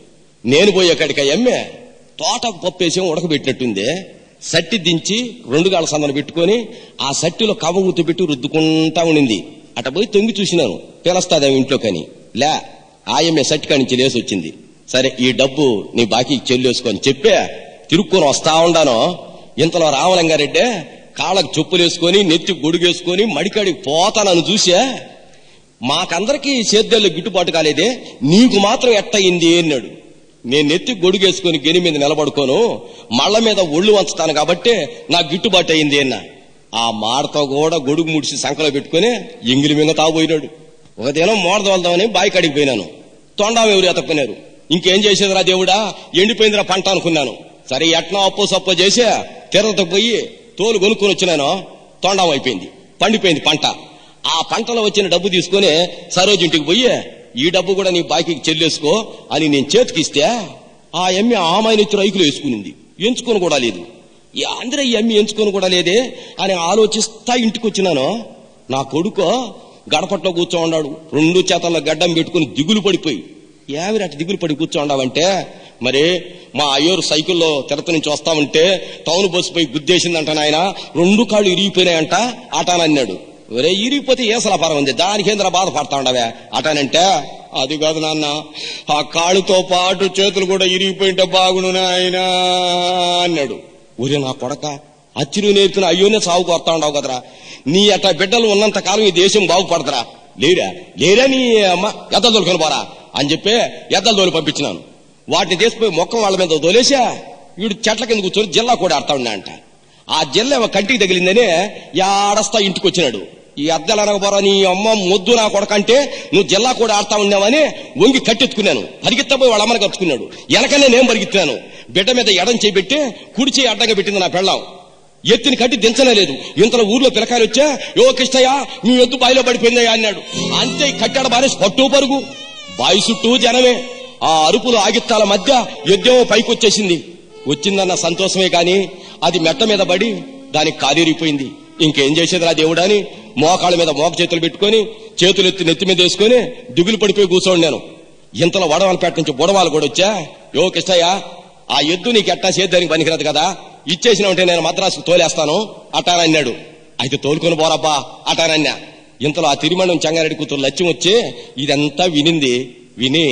నేను పోయే కాడికి ఎమ్మె తోటకు పప్పేసి ఉడకబెట్టినట్టుంది. సట్టి దించి 2 గాళ్ళ సందన పెట్టుకొని ఆ సట్టిలో కవ్వ గుర్తు పెట్టి రుద్దుకుంటా ఉండింది. అట పోయి తొంగి చూసినాను, పిలుస్తాదేమో ఇంట్లో కానీ లే, ఆయమ్మే సట్టి కాడి నుంచి లేసి వచ్చింది. సరే ఈ డబ్బు నీ బాకీ చెల్లేసుకొని చెప్పే తిరుక్కొని వస్తా ఉండాను. ఇంతలో రామలింగారెడ్డి కాళ్ళకు చెప్పులేసుకొని నెత్తి గొడుగేసుకొని మడికాడికి పోతానని చూసా. మాకందరికీ సేద్యాల్లో గిట్టుబాటు కాలేదే, నీకు మాత్రం ఎట్టయింది అన్నాడు. నేను నెత్తి గొడుగేసుకొని గెని మీద నిలబడుకోను, మళ్ల మీద ఒళ్ళు వంచుతాను కాబట్టి నాకు గిట్టుబాటు అయింది అన్న. ఆ మాడతో కూడా గొడుగు ముడిసి సంకలో పెట్టుకుని ఎంగిలి మింగ తాగుపోయినాడు. ఒక దినం మోడదోల్దామని బాయి కాడికి పోయినాను. తొండాం ఎవరు ఎతక్కున్నారు. ఇంకేం చేసేదిరా దేవుడా, ఎండిపోయిందిరా పంట అనుకున్నాను. సరే ఎట్నో అప్పో సప్పో చేసే తిరగతో పోయి తోలు కొనుక్కొని వచ్చినాను. తొండాం అయిపోయింది, పండిపోయింది పంట. ఆ పంటలో వచ్చిన డబ్బు తీసుకుని సరోజింటికి పోయి ఈ డబ్బు కూడా నీ బాకీకి చెల్లేసుకో అని నేను చేతికిస్తే ఆ ఎమ్మి ఆమాయినెత్తి రైకులు వేసుకునింది. ఎంచుకొని కూడా లేదు. ఈ అందరూ ఈ ఎమ్మి ఎంచుకొని కూడా లేదే అని ఆలోచిస్తా ఇంటికి వచ్చినాను. నా కొడుకు గడపట్లో కూర్చో ఉన్నాడు, 2 చేతల్లో గడ్డం పెట్టుకుని దిగులు పడిపోయి. ఏమిరా దిగులు పడి కూర్చో ఉన్నావంటే, మరి మా అయ్యోరు సైకిల్లో తిరత నుంచి వస్తా ఉంటే టౌన్ బస్సు పోయి గుద్దేసిందంట నాయన, 2 కాళ్ళు ఇరిగిపోయినాయంట అటానన్నాడు. ఒరే ఇరిగిపోతే ఏసలాపారం ఉంది, దానికేంద్ర బాధపడతా ఉండవే అటానంటే, అది కాదు నాన్న, ఆ కాళ్ళతో పాటు చేతులు కూడా ఇరిగిపోయింటే బాగును నాయనా అన్నాడు. ఒరే నా కొడక, అచ్చిరు నేర్పిన అయ్యోనే సాగు కొడతా ఉండవు కదరా, నీ అట్ట బిడ్డలు ఉన్నంత కాలం ఈ దేశం బాగుపడతారా? లేరా నీ అమ్మ ఎద్దలు తోలుకొని పోరా అని చెప్పి ఎద్దలు తోలి పంపించినాను. వాటిని తీసిపోయి మొక్కం వాళ్ళ మీద తోలేసా. వీడు చెట్ల కింద కూర్చొని జిల్లా కూడా ఆడతా ఉన్నా అంట. ఆ జిల్లా కంటికి తగిలిందని యాడస్తా ఇంటికి వచ్చినాడు. ఈ అద్దెలు అనకపోరా నీ అమ్మ మొద్దు నా కొడకంటే నువ్వు జిల్లా కూడా ఆడతా ఉన్నావని వంగి కట్టెత్తుకున్నాను. పరిగెత్తపోయి వాళ్ళ అమ్మని కట్టుకున్నాడు. వెనకనే నేను పరిగెత్తాను. బిడ్డ మీద ఎడం చేయబెట్టి కుడి చేయి అడ్డంగా పెట్టింది నా పెళ్ళాం. ఎత్తిని కట్టి దించనే లేదు. ఇంతలో ఊర్లో పిల్లకాయలు వచ్చా, యో కిష్టయ్య నీ ఎద్దు బాయిలో పడిపోయిందయ్యా అన్నాడు. అంతే కట్టాడ బారేసి పట్టు పరుగు. బాయి చుట్టూ జనమే. ఆ అరుపులు ఆగిత్తాల మధ్య ఎద్దేమో పైకొచ్చేసింది. వచ్చిందన్న సంతోషమే కాని అది మెట్ట మీద పడి దానికి కాలిరిగిపోయింది. ఇంకేం చేసేదిరా దేవుడా అని మోకాళ్ళ మీద మోక చేతులు పెట్టుకుని చేతులు ఎత్తి నెత్తి మీద వేసుకుని దిగులు పడిపోయి కూర్చోండి నేను. ఇంతలో వడవాలపేట నుంచి బుడవాళ్ళు కూడా వచ్చా, యో కిష్టయ్య ఆ ఎద్దు నీకు ఎట్టా సేద్యానికి పనికిరాదు కదా, ఇచ్చేసిన ఉంటే నేను మద్రాసుకు తోలేస్తాను అటానన్నాడు. అయితే తోలుకొని పోరబ్బా అటానన్నా. ఇంతలో ఆ తిరుమణం చెంగారెడ్డి కూతురు లక్ష్యం వచ్చి ఇదంతా వినింది. విని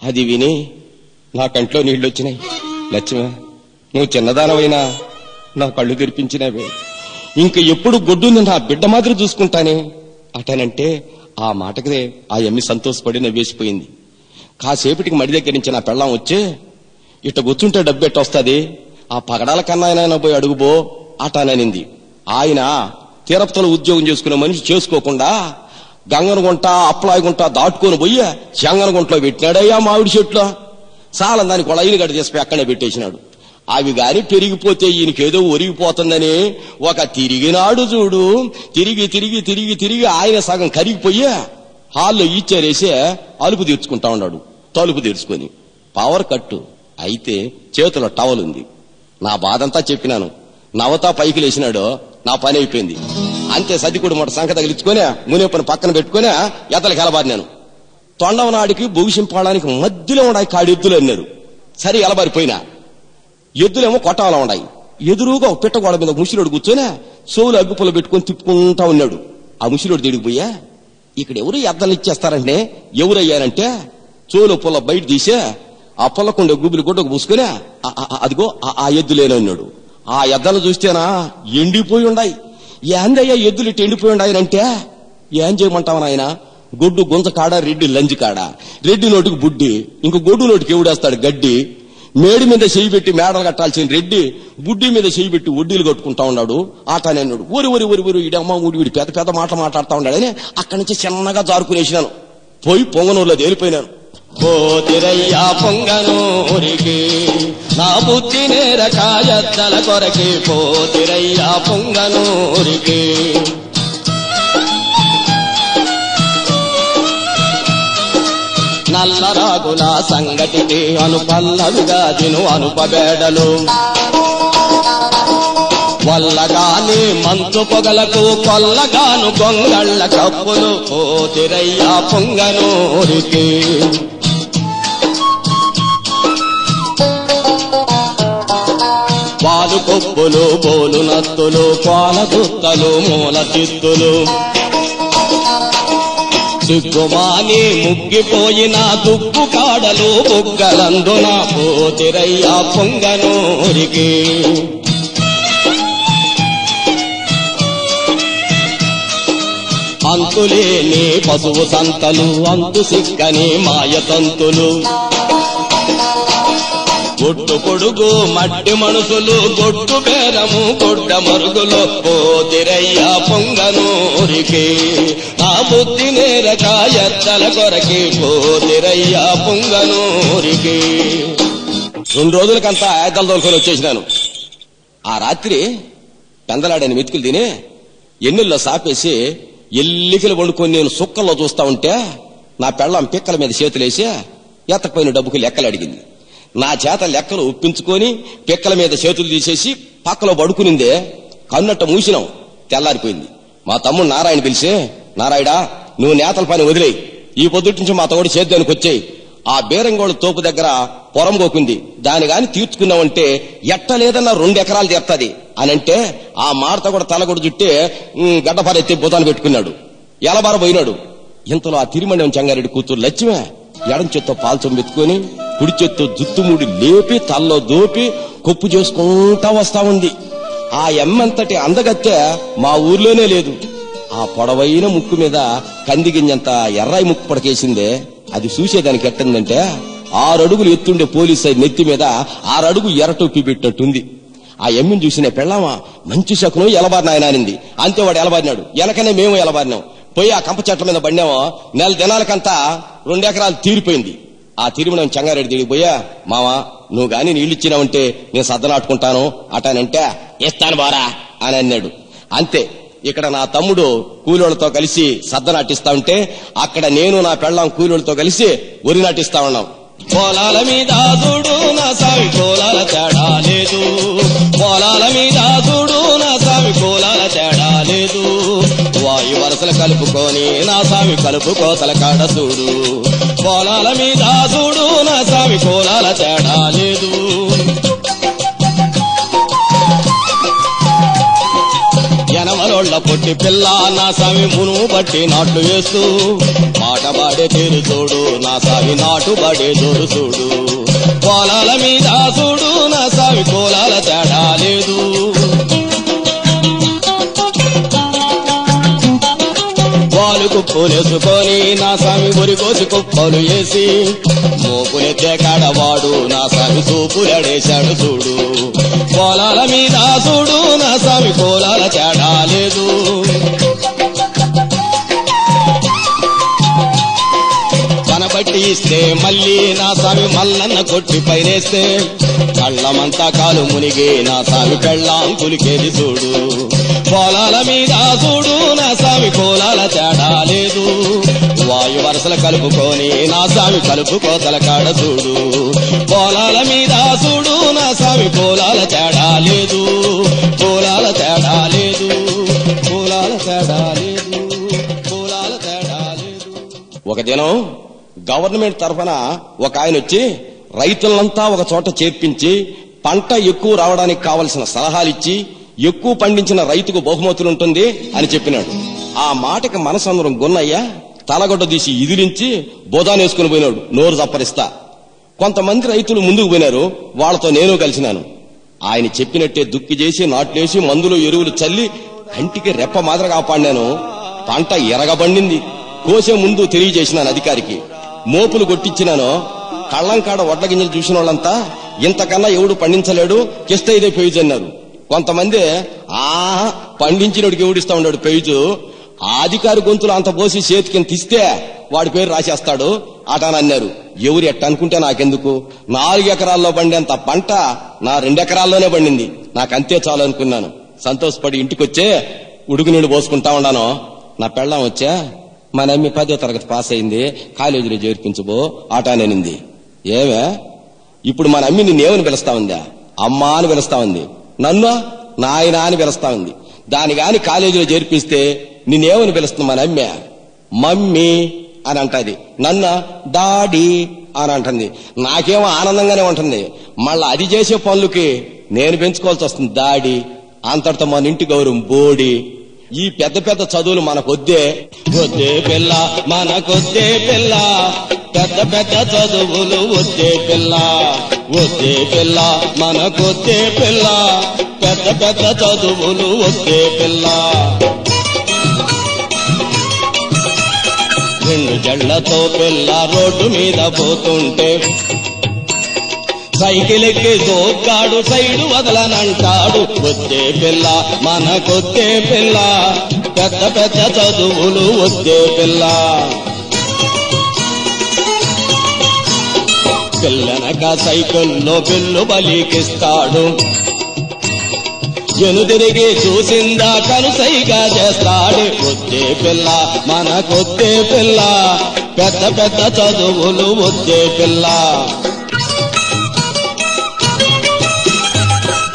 అది విని నా కంట్లో నీళ్లొచ్చినాయి. లక్ష్మ, నువ్వు చిన్నదానమైనా నా కళ్ళు తెరిపించినవే. ఇంక ఎప్పుడు గొడ్డుంది నా బిడ్డ మాదిరి చూసుకుంటానే అటనంటే ఆ మాటకి ఆ ఎమ్మి సంతోషపడి నవ్వేసిపోయింది. కాసేపటికి మడి దగ్గర నుంచి నా పెళ్ళాం వచ్చే ఇట్ట కూర్చుంటే డబ్బు ఎట్ట వస్తుంది, ఆ పగడాల కన్నా ఆయన పోయి అడుగుబో అటాననింది. ఆయన తిరుపతిలో ఉద్యోగం చేసుకునే మనిషి చేసుకోకుండా గంగనగుంట అప్పలాయిగుంట దాటుకొని పోయి చెంగనగుంటలో పెట్టినాడయ్యా మామిడి చెట్లు. చాలా దానికి కొళయిలు గడ్డ చేసిపోయి అక్కడే పెట్టేసినాడు. అవి గాని పెరిగిపోతే ఈయనకేదో ఒరిగిపోతుందని ఒక తిరిగినాడు చూడు. తిరిగి తిరిగి తిరిగి తిరిగి ఆయన సగం కరిగిపోయి హాల్లో ఈచ్చారేసి అలుపు తీర్చుకుంటా ఉన్నాడు. తలుపు తీర్చుకొని పవర్ కట్టు అయితే చేతిలో టవల్ ఉంది. నా బాధంతా చెప్పినాను. నవతా పైకి లేచినాడు. నా పని అయిపోయింది. అంతే సదికుడు మొట్ట సంఖ తగిలించుకొని మునేపని పక్కన పెట్టుకుని ఎతలకి ఎలబారినాను. తొండవనాడికి భూషింపడానికి మధ్యలో ఉన్నాయి కాడి ఎద్దులు అన్నారు. సరే ఎలబారిపోయినా. ఎద్దులేమో కొట్టాలా ఉన్నాయి. ఎదురుగా ఒక పిట్టగోడ మీద ముసిలోడు కూర్చొని సోలు అగ్గుపుల్ల పెట్టుకుని తిప్పుకుంటా ఉన్నాడు. ఆ ముసిలోడు దిడిపోయా ఇక్కడ ఎవరు ఎద్దలు ఇచ్చేస్తారంటే ఎవరయ్యారంటే చోలు పుల్ల బయట తీసే ఆ పుల్లకుండే గుబులు గుడ్డకు పూసుకుని అదిగో ఆ ఎద్దులేనే ఉన్నాడు. ఆ ఎద్దలు చూస్తేనా ఎండిపోయి ఉన్నాయి. ఏందయ్యా ఎద్దులు ఇట్టు ఎండిపోయి ఉన్నాయనంటే ఏం చేయమంటావని ఆయన గొడ్డు గుంజ కాడ రెడ్డి లంజి కాడ రెడ్డి నోటికి బుడ్డి ఇంక గొడ్డు నోటికి ఎవడేస్తాడు గడ్డి. మేడి మీద చెయ్యి పెట్టి మేడలు కట్టాల్సిన రెడ్డి బుడ్డి మీద చెయ్యి పెట్టి వడ్డీలు కట్టుకుంటా ఉన్నాడు. ఆటనేన్నాడు ఊరి ఊరి ఊరి ఊరి ఇడమ్మ ఊడి వీడి పెద్ద పెద్ద మాటలు మాట్లాడుతూ ఉన్నాడని అక్కడి నుంచి చిన్నగా జారుకునేసినాను. పోయి పొంగనూరులో తేలిపోయినాను. పోతిరయ్యా పొంగనూరికి నా బుద్ధి నేరకాయద్దల కొరకి పోతిరయ్యా పొంగనూరికి. నల్లరాగుల సంగటికి అనుపల్లవిగా తిను అనుపబేడలు వల్లగాని మంచు పొగలకు కొల్లగాను గొంగళ్ళ కప్పులు పోతిరయ్యా పొంగనూరికి. పాలు కొప్పులు బోలు నత్తులు పాల దుత్తలు మూల చిత్తులు సిగ్గుమాని ముగ్గిపోయిన దుక్కు కాడలు బుగ్గలందున పోతిరయ్యా పొంగనూరికి. అంతులేని పశువు సంతలు అంతు సిక్కని మాయతంతులు గొడ్డు పొడుగు మట్టి మనుషులు గొడ్డు బేరము గొడ్డ మరుగులు పోతిరయ్యా పొంగనూరికి. నా బుద్ధి నేరకాయద్దల కొరకి పోతిరయ్యా పొంగనూరికి. 2 రోజులకంతా ఆయద్దలు తోలుకొని వచ్చేసినాను. ఆ రాత్రి పెందలాడని మెతుకులు తిని ఎన్నుల్లో సాపేసి ఎల్లికలు వండుకొని నేను సుక్కల్లో చూస్తా ఉంటే నా పెళ్ళం పిక్కల మీద చేతులేసి ఎత్తకపోయిన డబ్బుకి లెక్కలు అడిగింది. నా చేత లెక్కలు ఒప్పించుకొని పిక్కల మీద చేతులు తీసేసి పక్కలో పడుకునిందే. కన్నట్ట మూసినాం. తెల్లారిపోయింది. మా తమ్ముడు నారాయణ పిలిచి నారాయడా నువ్వు నేతల పని వదిలేయి, ఈ పొద్దుటి నుంచి మా తోడు చేద్దానికి వచ్చేయి. ఆ బేరంగోళ తోపు దగ్గర పొరం గోకుంది, దాని గాని తీర్చుకున్నావంటే ఎట్టలేదన్నా 2 ఎకరాలు తీర్తది అనంటే ఆ మాడత కూడా తలగొడు జుట్టే గడ్డపారెత్తి బుతాను పెట్టుకున్నాడు. ఎలబార పోయినాడు. ఇంతలో ఆ తిరుమణ్యం చెంగారెడ్డి కూతురు లక్ష్మే ఎడం చేత్తో పాల్చొం పెట్టుకుని కుడి చేత్తో జుత్తుముడి లేపి తల్లో దోపి కొప్పు చేసుకుంటా వస్తా ఉంది. ఆ ఎమ్మంతటి అందగత్తె మా ఊర్లోనే లేదు. ఆ పొడవైన ముక్కు మీద కందిగింజంత ఎర్రాయి ముక్కు పడకేసిందే. అది చూసేదానికి ఎట్టిందంటే 6 అడుగులు ఎత్తుండే పోలీసు నెత్తి మీద 6 అడుగు ఎర్రటొప్పి పెట్టినట్టుంది. ఆ ఎమ్మిని చూసిన పెళ్ళామా మంచి శకునం ఎలబారినాయన అనింది. అంతే వాడు ఎలబారినాడు. వెనకనే మేము ఎలబారినాం. పోయి ఆ కంప చెట్ల మీద పడినామో 4 దినాలకంతా 2 ఎకరాలు తీరిపోయింది. ఆ తిరుమణం చెంగారెడ్డి దిగిపోయా మావా నువ్వు గాని నీళ్ళు ఇచ్చినావంటే నేను సద్దనాటుకుంటాను అటానంటే ఇస్తాను బారా అని అన్నాడు. అంతే. ఇక్కడ నా తమ్ముడు కూలోళ్లతో కలిసి సద్ద నాటిస్తా ఉంటే అక్కడ నేను నా పెళ్ళాం కూలోళ్లతో కలిసి వరి నాటిస్తా ఉన్నాం. పొలాల మీద చూడు నా సావి కోలాల తేడా లేదు, పొలాల మీద చూడు నా సావి కోలాల తేడా లేదు. వాయు వరసలు కలుపుకొని నా సావి కలుపు కోతల కాడ చూడు, పొలాల మీద చూడు నా సావి కోలాల తేడా లేదు. ఎనమలోళ్ల పొట్టి పిల్ల నా సావి మును బట్టి నాట్లు వేస్తూ మాట బాడే తీరు చూడు నా సావి నాటు బాడే చూడు చూడు. పొలాల మీద చూడు నా సావి కోలాల తేడా లేదు. సాలు కుప్పలేసుకొని నా స్వామి ఉరి కోసి కుప్పలు వేసి మోపులెత్తే కాడవాడు నా స్వామి సూపులడేశాడు చూడు కోలాల మీద చూడు నా స్వామి కోలాల తేడా లేదు కనబట్టి ఇస్తే మళ్ళీ నా స్వామి మల్లన్న కొట్టి పైనేస్తే కళ్ళమంతా కాలు మునిగి నా స్వామి పెళ్ళాం కులికేది చూడు కోలాల మీద చూడు నా స్వామి కోలాల తేడా లేదు వాయు వరసలు కలుపుకొని నా స్వామి కలుపు కోతల కాడ చూడు కోలాల మీద చూడు నా స్వామి కోలాల తేడా లేదు కోలాల తేడా లేదు కోలాల తేడా లేదు కోలాల తేడా లేదు. ఒక దినం గవర్నమెంట్ తరఫున ఒక ఆయన వచ్చి రైతులంతా ఒక చోట చేర్పించి పంట ఎక్కువ రావడానికి కావలసిన సలహాలు ఇచ్చి ఎక్కువ పండించిన రైతుకు బహుమతులుంటుంది అని చెప్పినాడు. ఆ మాటకి మనసందరం గున్నయ్య తలగొడ్డ తీసి ఇదిలించి బోదానేసుకుని పోయినాడు నోరు చప్పరిస్తా. కొంతమంది రైతులు ముందుకు పోయినారు, వాళ్లతో నేను కలిసినాను. ఆయన చెప్పినట్టే దుక్కి చేసి నాట్లేసి మందులు ఎరువులు చల్లి కంటికి రెప్ప మాదిరి కాపాడినాను. పంట ఎరగబండింది. కోసే ముందు తెలియజేసినాను అధికారికి. మోపులు కొట్టించినాను. కళ్ళంకాడ వడ్ల గింజలు చూసిన వాళ్ళంతా ఇంతకన్నా ఎవడు పండించలేడు, కిష్ట ఇదే పేజు అన్నారు. కొంతమంది పండించినోడికి ఎవడిస్తా ఉన్నాడు పేజు, ఆ అధికారి గొంతులు అంత పోసి చేతికి తీస్తే వాడి పేరు రాసేస్తాడు అటానన్నారు. ఎవరు ఎట్ట అనుకుంటే నాకెందుకు, 4 ఎకరాల్లో పండేంత పంట నా 2 ఎకరాల్లోనే పండింది, నాకంతే చాలు అనుకున్నాను. సంతోషపడి ఇంటికొచ్చే ఉడుకు నీళ్లు పోసుకుంటా ఉన్నాను. నా పెళ్ళాం వచ్చా, మా నమ్మి 10వ తరగతి పాస్ అయింది, కాలేజీలో చేర్పించబో ఆటానేనింది. ఏమే ఇప్పుడు మా నమ్మి నిన్నేమని పిలుస్తా ఉందా? అమ్మా అని పిలుస్తా ఉంది. నన్ను నాయన అని పిలుస్తా ఉంది. దాని గాని కాలేజీలో చేర్పిస్తే నిన్నేమని పిలుస్తుంది మా నమ్మి? మమ్మీ అని అంటది. నన్ను డాడీ అని అంటుంది. నాకేమో ఆనందంగానే ఉంటుంది. మళ్ళా అది చేసే పనులకి నేను పెంచుకోవాల్సి వస్తుంది డాడీ. అంతటితో మన ఇంటి గౌరవం బోడి. ఈ పెద్ద పెద్ద చదువులు మనకొద్దే వద్దే పిల్ల మనకొద్దే పిల్ల, పెద్ద పెద్ద చదువులు వద్దే పిల్ల. వద్దే పిల్ల మనకొద్దే పిల్ల, పెద్ద పెద్ద చదువులు వద్దే పిల్ల. 2 జళ్లతో పిల్ల రోడ్డు మీద పోతుంటే సైకిల్ ఎక్కి దోక్కాడు, సైడు వదలనంటాడు. వద్దే పిల్ల మనకొద్దే పిల్ల, పెద్ద పెద్ద చదువులు వద్దే పిల్ల. పిల్లనక సైకిల్లో బిల్లు బలికిస్తాడు, ఎనుదిరిగి చూసిందా కనుసైగా చేస్తాడు. వద్దే పిల్ల మనకొద్దే పిల్ల, పెద్ద పెద్ద చదువులు వద్దే పిల్ల.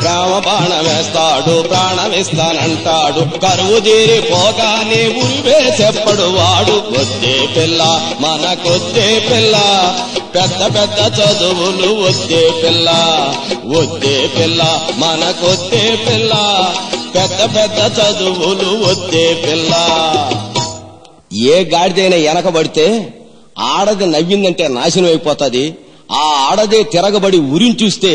రామ బాణం వేస్తాడు, ప్రాణమిస్తానంటాడు, కరువు తీరిపోగానే ఉరివే చెప్పడు వాడు. వద్దే పిల్ల మనకొద్దే పిల్ల, పెద్ద పెద్ద చదువులు వద్దే పిల్ల. వద్దే పిల్ల మనకొద్దే పిల్ల, పెద్ద పెద్ద చదువులు వద్దే పిల్ల. ఏ గాడిదైనా వెనకబడితే ఆడది నవ్విందంటే నాశనం అయిపోతుంది. ఆ ఆడదే తిరగబడి ఉరిని చూస్తే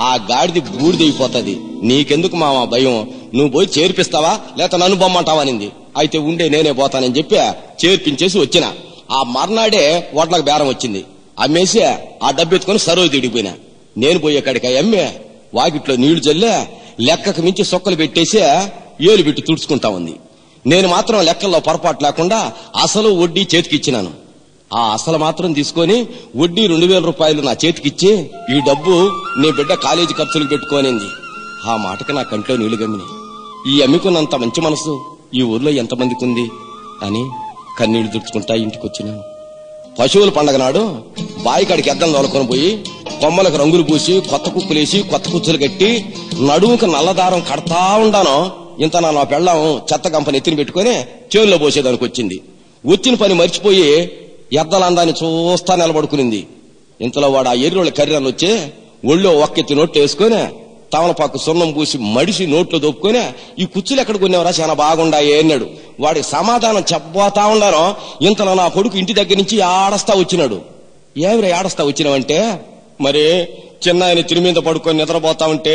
ఆ గాడిది బూడిదైపోతుంది. నీకెందుకు మామ భయం, నువ్వు పోయి చేర్పిస్తావా లేక నన్ను బొమ్మంటావనింది. అయితే ఉండే నేనే పోతానని చెప్పి చేర్పించేసి వచ్చిన. ఆ మర్నాడే ఓట్లకు బేరం వచ్చింది. అమ్మేసి ఆ డబ్బెత్తుకుని సరోజు తిడిగిపోయినా. నేను పోయేకాడికి అమ్మే వాకిట్లో నీళ్లు చల్లే లెక్కకు మించి సొక్కలు పెట్టేసి ఏలు పెట్టి తుడుచుకుంటా ఉంది. నేను మాత్రం లెక్కల్లో పొరపాటు లేకుండా అసలు వడ్డీ చేతికిచ్చినాను. ఆ అసలు మాత్రం తీసుకొని వడ్డీ 2000 రూపాయలు నా చేతికిచ్చి, ఈ డబ్బు నీ బిడ్డ కాలేజీ ఖర్చులకు పెట్టుకోనింది. ఆ మాటకి నా కంట్లో నీళ్లు గమ్మిని. ఈ అమ్మికున్నంత మంచి మనసు ఈ ఊర్లో ఎంతమందికి ఉంది అని కన్నీళ్లు తుడుచుకుంటా ఇంటికొచ్చినాను. పశువుల పండగ నాడు బాయికాడికి ఎద్దం తోలుకొని పోయి కొమ్మలకు రంగులు పూసి కొత్త కుక్కులేసి కొత్త కుచ్చులు కట్టి నడుముకు నల్లదారం కడతా ఉండాను. ఇంత నా పెళ్ళాం చెత్త గంపని ఎత్తిని పెట్టుకుని చేనులో పోసేదానికి వచ్చింది. వచ్చిన పని మర్చిపోయి ఎద్దలందాన్ని చూస్తా నిలబడుకునింది. ఇంతలో వాడు ఆ ఎర్రోళ్ళ కర్రలు వచ్చి ఒళ్ళో ఒక్కెత్తి నోట్లు వేసుకొని తమలపాకు సున్నం పూసి మడిసి నోట్లో దొప్పుకొని, ఈ కుచ్చులు ఎక్కడ కొనేవరా చాలా బాగుండాయి అన్నాడు. వాడికి సమాధానం చెప్పబోతా ఉండాను. ఇంతలో నా కొడుకు ఇంటి దగ్గర నుంచి ఆడస్తా వచ్చినాడు. ఏమిరా ఆడస్తా వచ్చినావంటే, మరి చిన్నాయన తిరి మీద పడుకొని నిద్రపోతా ఉంటే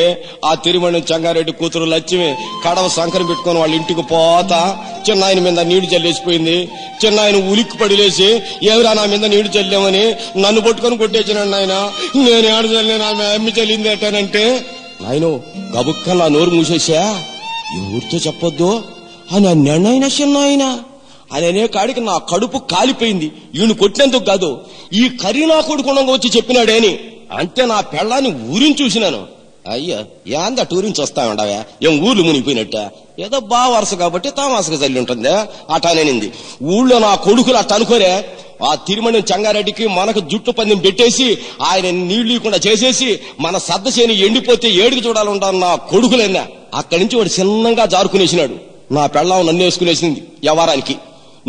ఆ తిరుమణి చెంగారెడ్డి కూతురు లక్ష్మి కడవ సంకరం పెట్టుకొని వాళ్ళ ఇంటికి పోతా చిన్నాయన మీద నీళ్లు చల్లేసిపోయింది. చిన్నాయన ఉలిక్కి పడిలేసి ఎవరా నా మీద నీళ్లు చల్లామని నన్ను పట్టుకొని కొట్టేసినాడు. నాయన నేను ఏడు చల్లేను, ఆమె అమ్మి చల్లింది ఎట్టానంటే నాయన గబుక్క నా నోరు మూసేసా. ఎవరితో చెప్పొద్దు అని అన్నాయన చిన్నాయన అని అనే కాడికి నా కడుపు కాలిపోయింది. ఈయన కొట్టినందుకు కాదు, ఈ కరీనా కొడుకుండా వచ్చి చెప్పినాడే అని. అంతే నా పెళ్ళాన్ని ఊరిని చూసినాను. అయ్యా ఏందా టూరించి వస్తా ఉండవా, ఏం ఊర్లు మునిగిపోయినట్ట, ఏదో బా వరుస కాబట్టి తామాసగా చల్లి ఉంటుందా అటానేనింది. ఊళ్ళో నా కొడుకులు అట్ట అనుకోరే. ఆ తిరుమణి చెంగారెడ్డికి మనకు జుట్టు పందెం పెట్టేసి ఆయన నీళ్లు లేకుండా చేసేసి మన సద్దసేని ఎండిపోతే ఏడుగు చూడాలంటాను నా కొడుకులన్నా. అక్కడి నుంచి వాడు చిన్నంగా జారుకునేసినాడు. నా పెళ్ళాం నన్ను వేసుకునేసింది వ్యవహారానికి.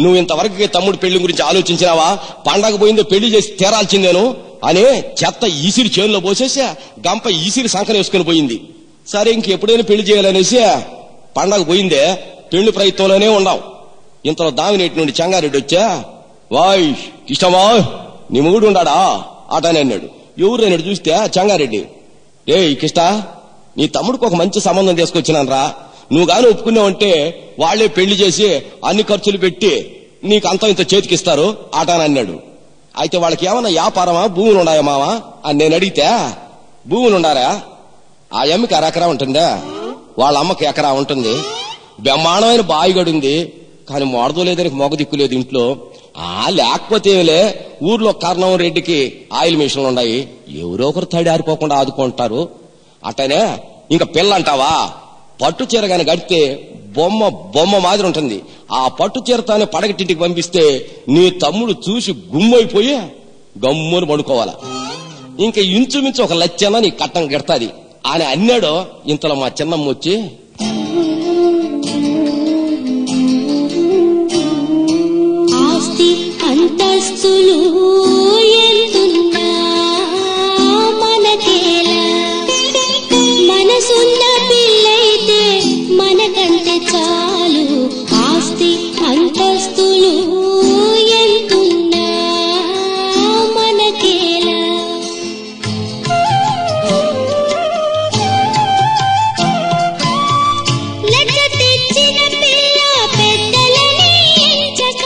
నువ్వు ఇంతవరకు తమ్ముడు పెళ్లి గురించి ఆలోచించినావా, పండగ పోయిందో పెళ్లి చేసి తీరాల్సిందేను అనే చెత్త ఈసిరి చేనులో పోసేసా, గంప ఈసిరి సంకన వేసుకుని పోయింది. సరే ఇంకెప్పుడైనా పెళ్లి చేయాలనేసి పండగ పోయిందే, పెళ్లి ప్రయత్నంలోనే ఉన్నాం. ఇంతలో దామినేటి నుండి చెంగారెడ్డి వచ్చా, వాయ్ ఇష్టమా నీ మొగుడు ఉండాడా ఆటని అన్నాడు. ఎవరు అన్నాడు చూస్తే చెంగారెడ్డి. ఏ కిష్ట నీ తమ్ముడికి ఒక మంచి సంబంధం తీసుకొచ్చినాను రా, నువ్వు గాని ఒప్పుకున్నావంటే వాళ్లే పెళ్లి చేసి అన్ని ఖర్చులు పెట్టి నీకు అంత ఇంత చేతికిస్తారు ఆటాని అన్నాడు. అయితే వాళ్ళకి ఏమన్నా వ్యాపారమా భూములు ఉన్నాయా మావా అని నేను అడిగితే, భూములు ఉండారా, ఆ అమ్మకి అరెకరా ఉంటుందా, వాళ్ళ అమ్మకి ఎకరా ఉంటుంది, బ్రహ్మాండమైన బాయిగడుంది, కానీ మోడదో లేదని మొగ దిక్కు లేదు ఇంట్లో. లేకపోతే ఊర్లో కర్ణం రెడ్డికి ఆయిల్ మిషన్లు ఉన్నాయి, ఎవరో ఒకరు తడి ఆరిపోకుండా ఆదుకుంటారు. అట్టనే ఇంకా పిల్ల అంటావా, పట్టు చీర గాని కడితే బొమ్మ మాదిరి ఉంటుంది, ఆ పట్టు చీరతానే పడగటింటికి పంపిస్తే నీ తమ్ముడు చూసి గుమ్మైపోయి గమ్మును పడుకోవాలా. ఇంకా ఇంచుమించు ఒక లచ్చన నీ కట్టం గిడతాది అని అన్నాడు. ఇంతలో మా చిన్నమ్మ వచ్చి, ఆస్తి అంతస్తులు ఎంతున్నా మనకేలా, మనసున్న పిల్లైతే మనకంటే చాలు. ఆస్తి అంతస్తులు ఎంతున్నా మనకేలా, లెక్క తెచ్చిన పిల్ల పెద్దలని ఎంచక,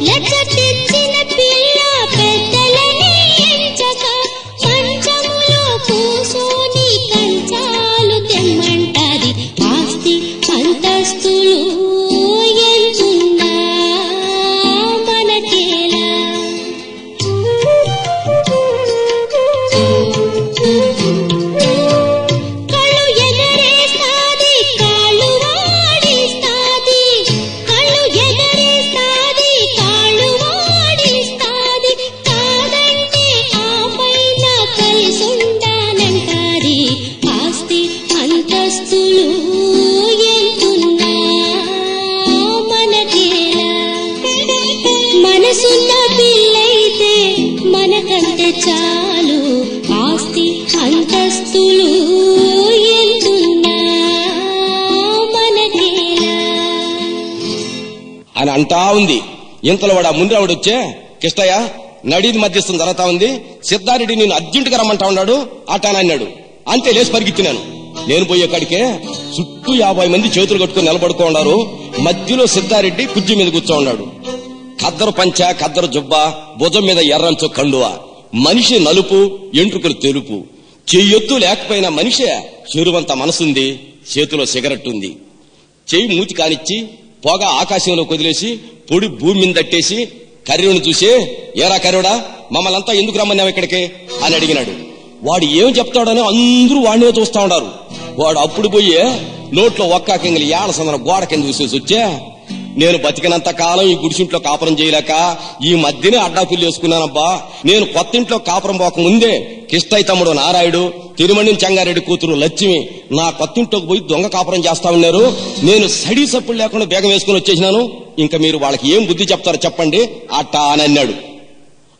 లెక్క తెచ్చిన పిల్ల పెద్దలని ఎంచక, పంచములో కూసోని కంచాలు తెమ్మంటాది. ఆస్తి అంతస్తులు ఎంతున్నా మనకేలా, కళ్ళు ఎగరేస్తాది కాళ్ళు వాడిస్తాది, కళ్ళు ఎగరేస్తాది కాళ్ళు వాడిస్తాది, కాదంటే ఆ పైన కలిసుండానంటాది. ఆస్తి అంతస్తులు ఎంతున్నా మనకేలా, మనసున్న పిల్లైతే మనకంటే చాలు. ఆస్తి అంతస్తులు ఎంతున్నా మనకేలా అని అంటా ఉంది. ఇంతలో వాడు ఆ ముందు వచ్చే, కిష్టయ్య నడిది మధ్యస్థం జరుగుతా ఉంది, సిద్ధారెడ్డి నేను అర్జెంటుగా రమ్మంటా ఉన్నాడు అటాని అన్నాడు. అంతే లేచి పరిగెత్తినాను. నేను పోయే కాడికే చుట్టూ 50 మంది చేతులు కట్టుకుని నిలబడుకో ఉన్నారు. మధ్యలో సిద్ధారెడ్డి కుర్చీ మీద కూర్చో ఉన్నాడు. కద్దరు పంచ, కద్దరు జుబ్బా, భుజం మీద ఎర్రంచు కండువా, మనిషి నలుపు, ఎంట్రుకలు తెలుపు, చెయ్యొత్తు లేకపోయినా మనిషే చెరువంత మనసుంది, చేతిలో సిగరెట్ ఉంది. చెయ్యి మూతి కానిచ్చి పొగ ఆకాశంలో వదిలేసి పొడి భూమి మీద తట్టేసి కర్రోని చూసి, ఏరా కర్రోడా మమ్మల్ని అంతా ఎందుకు రమ్మన్నావు ఇక్కడికి అని అడిగినాడు. వాడు ఏం చెప్తాడని అందరూ వాడినే చూస్తా ఉన్నారు. వాడు అప్పుడు పోయి నోట్లో ఒక్క కింగలి ఏళ్ళ సందన గోడ కింద చూసేసి వచ్చే, నేను బతికినంత కాలం ఈ గుడిసింట్లో కాపురం చేయలేక ఈ మధ్యనే అడ్డాపుల్లు వేసుకున్నానబ్బా. నేను కొత్త ఇంట్లో కాపురం పోక ముందే కిష్టయ్య తమ్ముడు నారాయుడు, తిరుమణి చెంగారెడ్డి కూతురు లక్ష్మి నా కొత్త ఇంట్లోకి పోయి దొంగ కాపురం చేస్తా ఉన్నారు. నేను సడి సప్పుడు లేకుండా బేగం వేసుకుని వచ్చేసినాను. ఇంకా మీరు వాళ్ళకి ఏం బుద్ధి చెప్తారో చెప్పండి అట్టా అని అన్నాడు.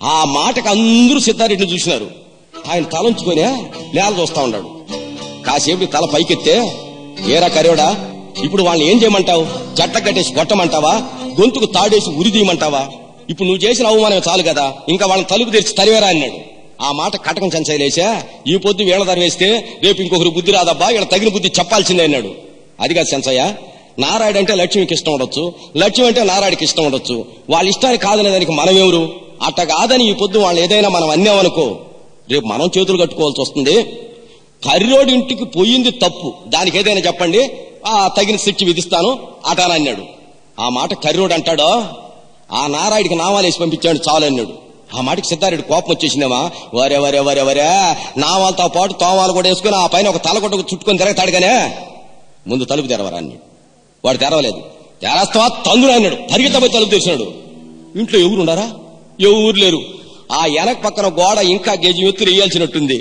ఆ మాటకు అందరూ సిద్ధారెడ్డిని చూసినారు. ఆయన తలంచుకొని నేల చూస్తా ఉన్నాడు. కాసేపు తల పైకెత్తే, ఏరా కరోడా ఇప్పుడు వాళ్ళని ఏం చేయమంటావు, జట్ట కట్టేసి కొట్టమంటావా, గొంతుకు తాడేసి ఉరిదీయమంటావా, ఇప్పుడు నువ్వు చేసిన అవమానం చాలు కదా, ఇంకా వాళ్ళని తలుపు తెరిచి తరివేరా అన్నాడు. ఆ మాట కటకం చెంచలేసా, ఈ పొద్దు వీళ్ళ ధర వేస్తే రేపు ఇంకొకరు బుద్ధి రాదబ్బా, వీళ్ళ తగిన బుద్ధి చెప్పాల్సిందే అన్నాడు. అది కాదు చెంచయ్య, నారాయుడు అంటే లక్ష్మికి ఇష్టం ఉండొచ్చు, లక్ష్మి అంటే నారాయుడికి ఇష్టం ఉండొచ్చు, వాళ్ళ ఇష్టానికి కాదనే దానికి మనమెవరు? అట్ట కాదని ఈ పొద్దు వాళ్ళు ఏదైనా మనం అన్నామనుకో రేపు మనం చేతులు కట్టుకోవాల్సి వస్తుంది. కర్రోడి ఇంటికి పోయింది తప్పు, దానికి ఏదైనా చెప్పండి, తగిన శిక్ష విధిస్తాను అటాని అన్నాడు. ఆ మాట కర్రోడు అంటాడో, ఆ నారాయుడికి నామాలు వేసి పంపించాడు చాలు అన్నాడు. ఆ మాటకి సిద్ధారెడ్డి కోపం వచ్చేసిందేమా, వరే వరే వరే వరే నామాలతో పాటు తోమాలు కూడా వేసుకుని ఆ పైన ఒక తలకొట్టకు చుట్టుకొని తిరగతాడు గానే, ముందు తలుపు తెరవరా అన్నాడు. వాడు తెరవలేదు. తెరస్తావా తందురా అన్నాడు. పరిగెత్తపోయి తలుపు తెరిచాడు. ఇంట్లో ఎవరున్నారా? ఎవరు లేరు. ఆ వెనక పక్కన గోడ ఇంకా గేజీ ఎత్తులు వేయాల్సినట్టుంది.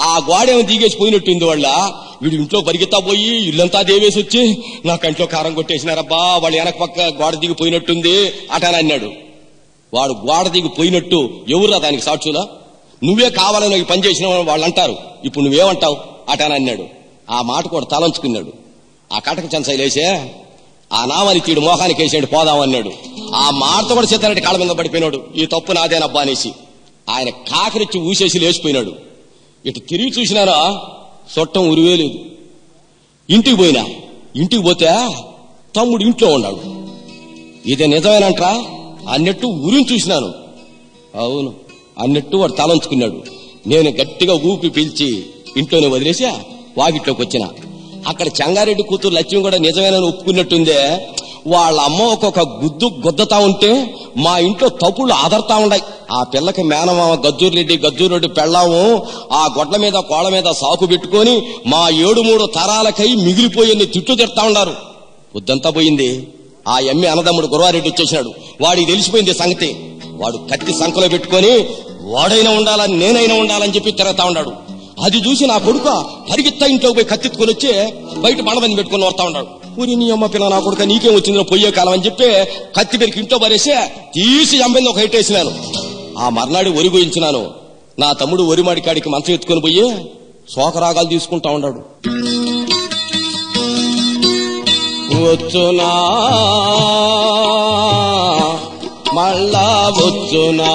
ఆ గోడ ఏమో దిగేసి పోయినట్టుంది. వాళ్ళ వీడు ఇంట్లో పరిగెత్తా పోయి ఇల్లంతా దేవేసి వచ్చి నా కంట్లో కారం కొట్టేసినారబ్బా, వాళ్ళు వెనక పక్క గోడ దిగిపోయినట్టుంది అటాని అన్నాడు. వాడు గోడ దిగిపోయినట్టు ఎవరురా దానికి సాక్షులా? నువ్వే కావాలని పని చేసిన వాళ్ళు అంటారు, ఇప్పుడు నువ్వేమంటావు అటాని అన్నాడు. ఆ మాట కూడా తలంచుకున్నాడు. ఆ కటక చెంచలేసే ఆ నామాని తీడు మోహానికి వేసాడు పోదామన్నాడు. ఆ మాటతో కూడా సిద్ధారెడ్డి కాళ్ళ మీద పడిపోయినాడు. ఈ తప్పు నాదేనబ్బా అనేసి ఆయన కాకరిచ్చి ఊసేసి లేచిపోయినాడు. ఇటు తిరిగి చూసినారా సొట్టం ఉరివేలేదు. ఇంటికి పోయినా, ఇంటికి పోతే తమ్ముడు ఇంట్లో ఉన్నాడు. ఇదే నిజమేనంట్రా అన్నట్టు ఊరిని చూసినాను. అవును అన్నట్టు వాడు తలంచుకున్నాడు. నేను గట్టిగా ఊపి పిలిచి ఇంట్లోనే వదిలేసా వాకిట్లోకి వచ్చిన. అక్కడ చెంగారెడ్డి కూతురు లక్ష్మి కూడా నిజమేనని ఒప్పుకున్నట్టుందే. వాళ్ళ అమ్మ ఒక్కొక్క గుద్దతా ఉంటే మా ఇంట్లో తప్పులు ఆదరతా ఉన్నాయి. ఆ పిల్లకి మేనమామ గజ్జూరెడ్డి పెళ్ళాము ఆ గొడ్ల మీద కోళ్ళ మీద సాకు పెట్టుకొని మా 7-3 తరాలకై మిగిలిపోయి తిట్లు తిడతా ఉన్నారు. పొద్దంతా పోయింది. ఆ ఎమ్మె అన్నదమ్ముడు గురవారెడ్డి వచ్చేసినాడు. వాడికి తెలిసిపోయింది సంగతి. వాడు కత్తి సంకలో పెట్టుకొని వాడైనా ఉండాలని నేనైనా ఉండాలని చెప్పి తిరుగుతా ఉన్నాడు. అది చూసి నా కొడుక పరిగెత్తా ఇంట్లోకి పోయి కత్తిత్తుకొని వచ్చి బయట బండబంది పెట్టుకుని వస్తా ఉన్నాడు. ఊరి నీ అమ్మ పిల్ల నా కొడుక నీకేం వచ్చిందో పొయ్యే కాలం అని చెప్పి కత్తి పెరికి ఇంట్లో పరేసి తీసి చంపింది ఒక హైటేసినాను. ఆ మర్నాడు ఒరి గుయించినాను. నా తమ్ముడు ఒరిమాడి కాడికి మంచం ఎత్తుకొని పోయి శోకరాగాలు తీసుకుంటా ఉన్నాడు. వచ్చునా మళ్ళా వచ్చునా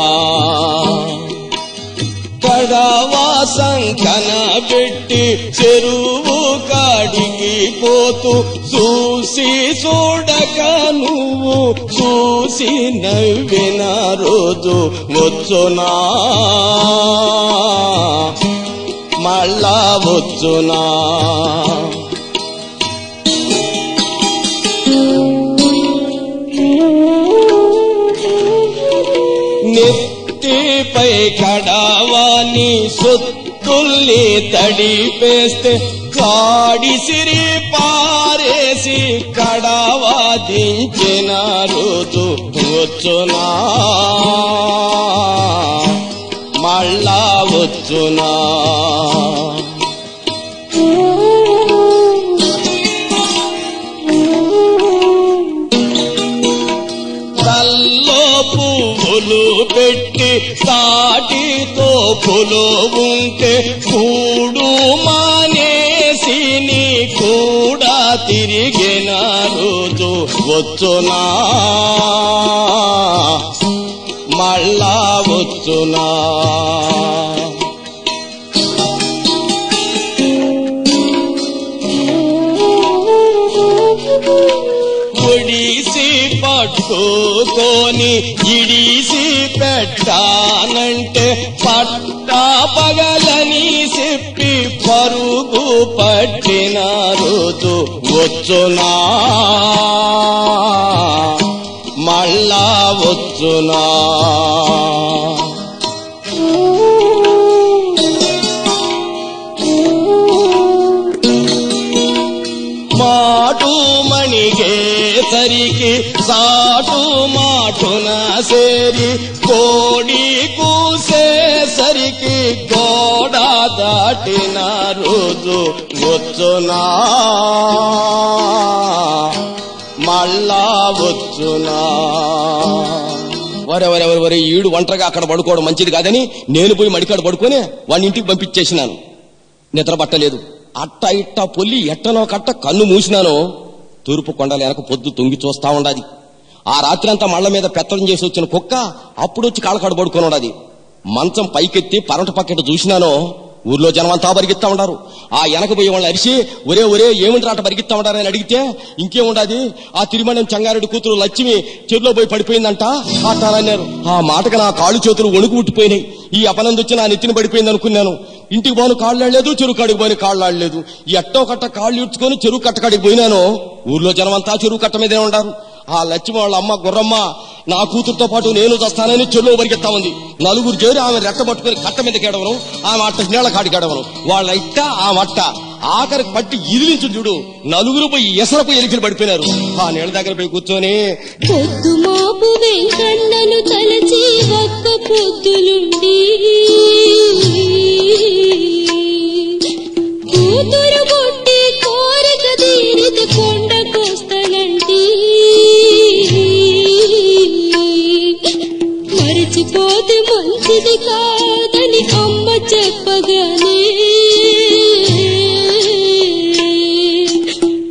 కడవాసం కనబెట్టి చెరువు కాడికి పోతూ చూసి చూడక నువ్వు చూసి నవ్విన రోజు వచ్చునా మళ్ళా వచ్చునా. నెత్తిపై కడవాని సొత్తుల్ని తడిపేస్తే కాడిసిరి పారేసి కడవా దించిన రోజు వచ్చునా మళ్ళా వచ్చునా. పువ్వులు పెట్టి సాటితో పులు ఉంటే కూడు మానేసి నీ కూడా తిరిగిన రోజు వచ్చునా మళ్ళా వచ్చునా. ఒడిసి పట్టుకొని ఇడిసి పెట్టానంటే పట్టా పగలని చెప్పి పరుగు పట్టిన రోజు వచ్చునా మళ్ళా వచ్చునా. మాటు మణిగేసరికి సాటు మాటున సేరి కోడి కూసేసరికి గోడ దాటిన రోజు వచ్చునా మళ్ళా వచ్చునా. వరే ఈడు ఒంటరిగా అక్కడ పడుకోవడం మంచిది కాదని నేను పోయి మడికాడు పడుకొని వాడిని ఇంటికి పంపించేసినాను. నిద్ర పట్టలేదు. అట్ట ఇట్ట పొల్లి ఎట్టనో కట్ట కన్ను మూసినాను. తూర్పు కొండల వెనక పొద్దు తొంగి చూస్తా ఉండాది. ఆ రాత్రి అంతా మళ్ల మీద పెత్తడం చేసి వచ్చిన కుక్క అప్పుడు వచ్చి కాళ్ళకాడు పడుకొని ఉండది. మంచం పైకెత్తి పరట పక్కట చూసినానో ఊర్లో జనమంతా పరిగెత్తా ఉండారు. ఆ వెనకపోయే వాళ్ళని అరిచి ఒరే ఒరే ఏమిటి రాట పరిగెత్తా ఉండారు అని అడిగితే ఇంకేముండది, ఆ తిరుమణం చెంగారెడ్డి కూతురు లక్ష్మి చెరులో పోయి పడిపోయిందంట అట్టాలన్నారు. ఆ మాటకు నా కాళ్ళు చేతులు వణుకు పుట్టిపోయినాయి. ఈ అపనంది వచ్చి నా నెత్తిని పడిపోయింది అనుకున్నాను. ఇంటికి పోను కాళ్ళాడలేదు, చెరువు కాడికి పోని కాళ్ళాడలేదు. ఎట్టో కట్ట కాళ్ళు ఇడ్చుకొని చెరువు కట్టకాడికి పోయినాను. ఊర్లో జనమంతా చెరువు కట్ట మీదే ఉండారు. ఆ లక్ష్మి వాళ్ళ అమ్మ గుర్రమ్మ నా కూతురుతో పాటు నేను చస్తానని చెరువులో పరిగెత్తా ఉంది. నలుగురు చేరి ఆమె రెట్ట పట్టుకుని కట్ట మీద కేడవను, ఆమె అట్ట నీళ్ల కాడికి కేడవను. వాళ్ళ ఇట్ట ఆ మట్ట ఆఖరికి పట్టి ఇదిలించు చూడు, నలుగురు పోయి ఎసరపు ఎలికలు పడిపోయినారు. ఆ నీళ్ళ దగ్గర పోయి కూర్చొని పొద్దు మాపు వెంకన్నను తలచి ఒక్క పొద్దులుండి కూతురు పుట్టి కోరిక తీరితే కొండకొస్తానంటి మరిచిపోతే మంచిది కాదని అమ్మ చెప్పగానే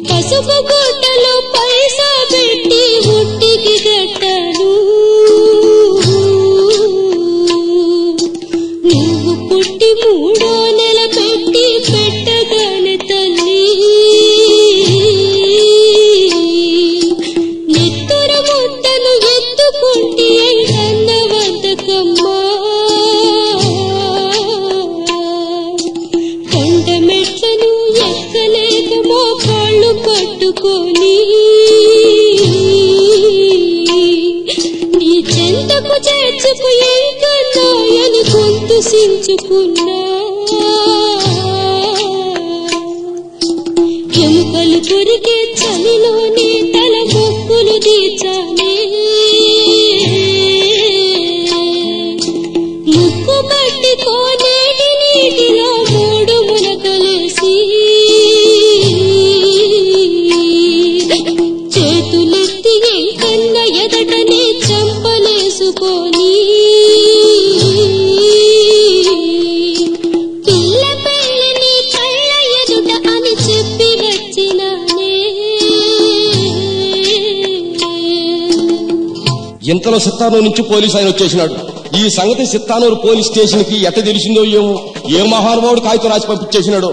పసుపు గుడ్డలో పైసా పెట్టి ఉట్టికి కట్టాను. నువ్వు పుట్టి 3వ నెల పెట్టి పెట్టగానే తల్లి నెత్తుర ముద్దను ఎత్తుకుంటి ఎంకన్న వద్దకమ్మా. కొండ మెట్లను ఎక్కలేక మోకాళ్ళు పట్టుకొని నీ చెంతకు చేర్చుకు ఎంకన్నాయని గొంతు సించుకున్నా. ఎముకలు కొరికే చలిలోనే తల మొక్కులు తీర్చానే. ముక్కు పట్టుకోనేటి నీటిలో 3 మునకలేసి చేతులెత్తి ఎంకన్న ఎదటనే చంపలేసుకొని పిల్ల పెళ్ళిని కళ్ళ ఎదుట అని చెప్పి వచ్చినానే. ఇంతలో సిత్తానూరు నుంచి పోలీసు ఆయన వచ్చేసినాడు. ఈ సంగతి సిత్తానూరు పోలీస్ స్టేషన్ కి ఎట్ట తెలిసిందో ఏమో, ఏ మహానుభావుడు కాగితం రాసి పంపించేసినాడు.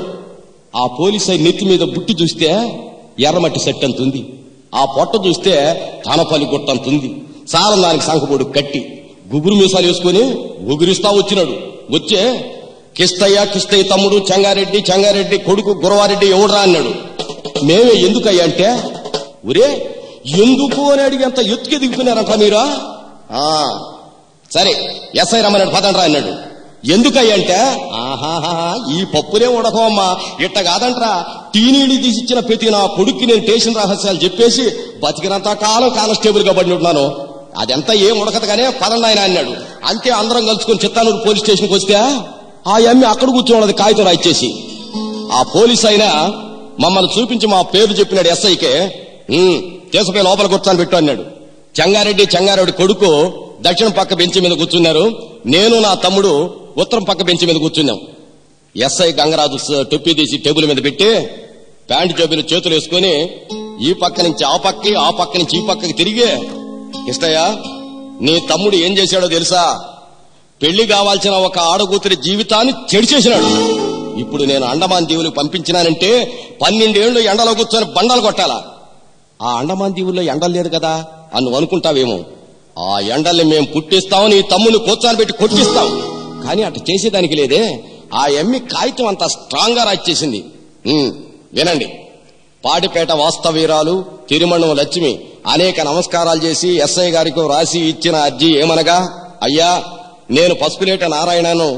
ఆ పోలీసు ఆయన నెత్తి మీద బుట్టి చూస్తే ఎర్రమట్టి సెట్ అంతుంది, ఆ పొట్ట చూస్తే తానపల్లి గుట్టంతుంది. సారం దానికి సంఖబోడు కట్టి గుబురు మీసాలు వేసుకుని ఉగురిస్తా వచ్చినాడు. వచ్చే కిస్తయ్య తమ్ముడు చెంగారెడ్డి కొడుకు గురవారెడ్డి ఎవడురా అన్నాడు. మేమే ఎందుకయ్యా అంటే, ఒరే ఎందుకు అని అడిగి అంత ఎత్తుకే దిగుతున్నారంట మీరా? సరే ఎస్ఐ రమ్మన్నాడు, పదండ్రా అన్నాడు. ఎందుకయ్యంటే, ఆహాహా ఈ పప్పులే ఉడకమ్మా, ఇట్ట కాదంట్రా, టీనీడి తీసిచ్చిన ప్రతి నా కొడుక్కి నేను స్టేషన్ రహస్యాలు చెప్పేసి బతికినంత కాలం కానిస్టేబుల్ గా పడి ఉంటున్నాను, అదంతా ఏం ఉడకదుగానే పదండి ఆయన అన్నాడు. అంతే అందరం కలుసుకొని చిత్తానూరు పోలీస్ స్టేషన్కి వస్తే ఆ అమ్మి అక్కడ కూర్చోన్నది కాగితం రాయిచ్చేసి. ఆ పోలీస్ అయినా మమ్మల్ని చూపించి మా పేరు చెప్పినాడు ఎస్ఐకే. తీసుకుపోయి లోపల కూర్చొని పెట్టు అన్నాడు. చెంగారెడ్డి కొడుకు దక్షిణం పక్క బెంచి మీద కూర్చున్నారు, నేను నా తమ్ముడు ఉత్తరం పక్క బెంచి మీద కూర్చున్నాం. ఎస్ఐ గంగరాజు టొప్పి తీసి టేబుల్ మీద పెట్టి ప్యాంటు జేబులు చేతులు వేసుకుని ఈ పక్క నుంచి ఆ పక్కకి ఆ పక్క నుంచి ఈ పక్కకి తిరిగి, కిష్టయ్య నీ తమ్ముడు ఏం చేశాడో తెలుసా? పెళ్లి కావాల్సిన ఒక ఆడకూతురి జీవితాన్ని చెడిచేసినాడు. ఇప్పుడు నేను అండమాన్ దీవులకు పంపించినానంటే 12 ఏళ్లు ఎండలో కూర్చొని బండలు కొట్టాలా? ఆ అండమాన్ దీవుల్లో ఎండలు లేదు కదా అని నువ్వు అనుకుంటావేమో. ఆ ఎండల్ని మేము పుట్టిస్తాం, నీ తమ్ముని కూర్చోబెట్టి కొట్టిస్తాం. కానీ అటు చేసేదానికి లేదే. ఆ ఎమ్మి కాగితం అంతా స్ట్రాంగ్ గా రాయిచ్చేసింది. వినండి. పాటిపేట వాస్తవీరాలు తిరుమణం లక్ష్మి అనేక నమస్కారాలు చేసి ఎస్ఐ గారికి రాసి ఇచ్చిన అర్జీ ఏమనగా, అయ్యా నేను పసుపులేట నారాయణను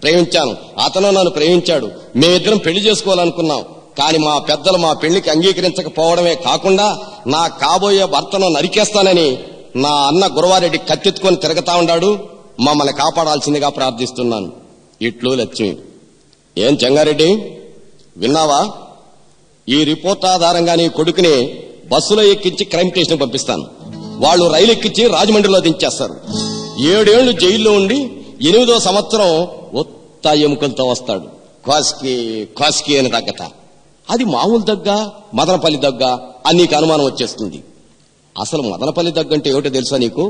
ప్రేమించాను, అతను నన్ను ప్రేమించాడు, మేమిద్దరం పెళ్లి చేసుకోవాలనుకున్నాం. కాని మా పెద్దలు మా పెళ్లికి అంగీకరించకపోవడమే కాకుండా నా కాబోయే భర్తను నరికేస్తానని నా అన్న గురవారెడ్డి కత్తెత్తుకొని తిరగతా ఉన్నాడు. మమ్మల్ని కాపాడాల్సిందిగా ప్రార్థిస్తున్నాను. ఇట్లు లక్ష్మి. ఏం చెంగారెడ్డి విన్నావా? ఈ రిపోర్ట్ ఆధారంగా నీ కొడుకుని బస్సులో ఎక్కించి క్రైమ్ స్టేషన్ పంపిస్తాను. వాళ్ళు రైలు ఎక్కించి రాజమండ్రిలో దించేస్తారు. 7 ఏళ్లు జైల్లో ఉండి 8వ సంవత్సరం ఒత్త ఎముకలతో వస్తాడు. కాస్కి అని దగ్గట. అది మామూలు దగ్గ, మదనపల్లి దగ్గ అని నీకు అనుమానం వచ్చేస్తుంది. అసలు మదనపల్లి దగ్గంటే ఏమిటో తెలుసా నీకు?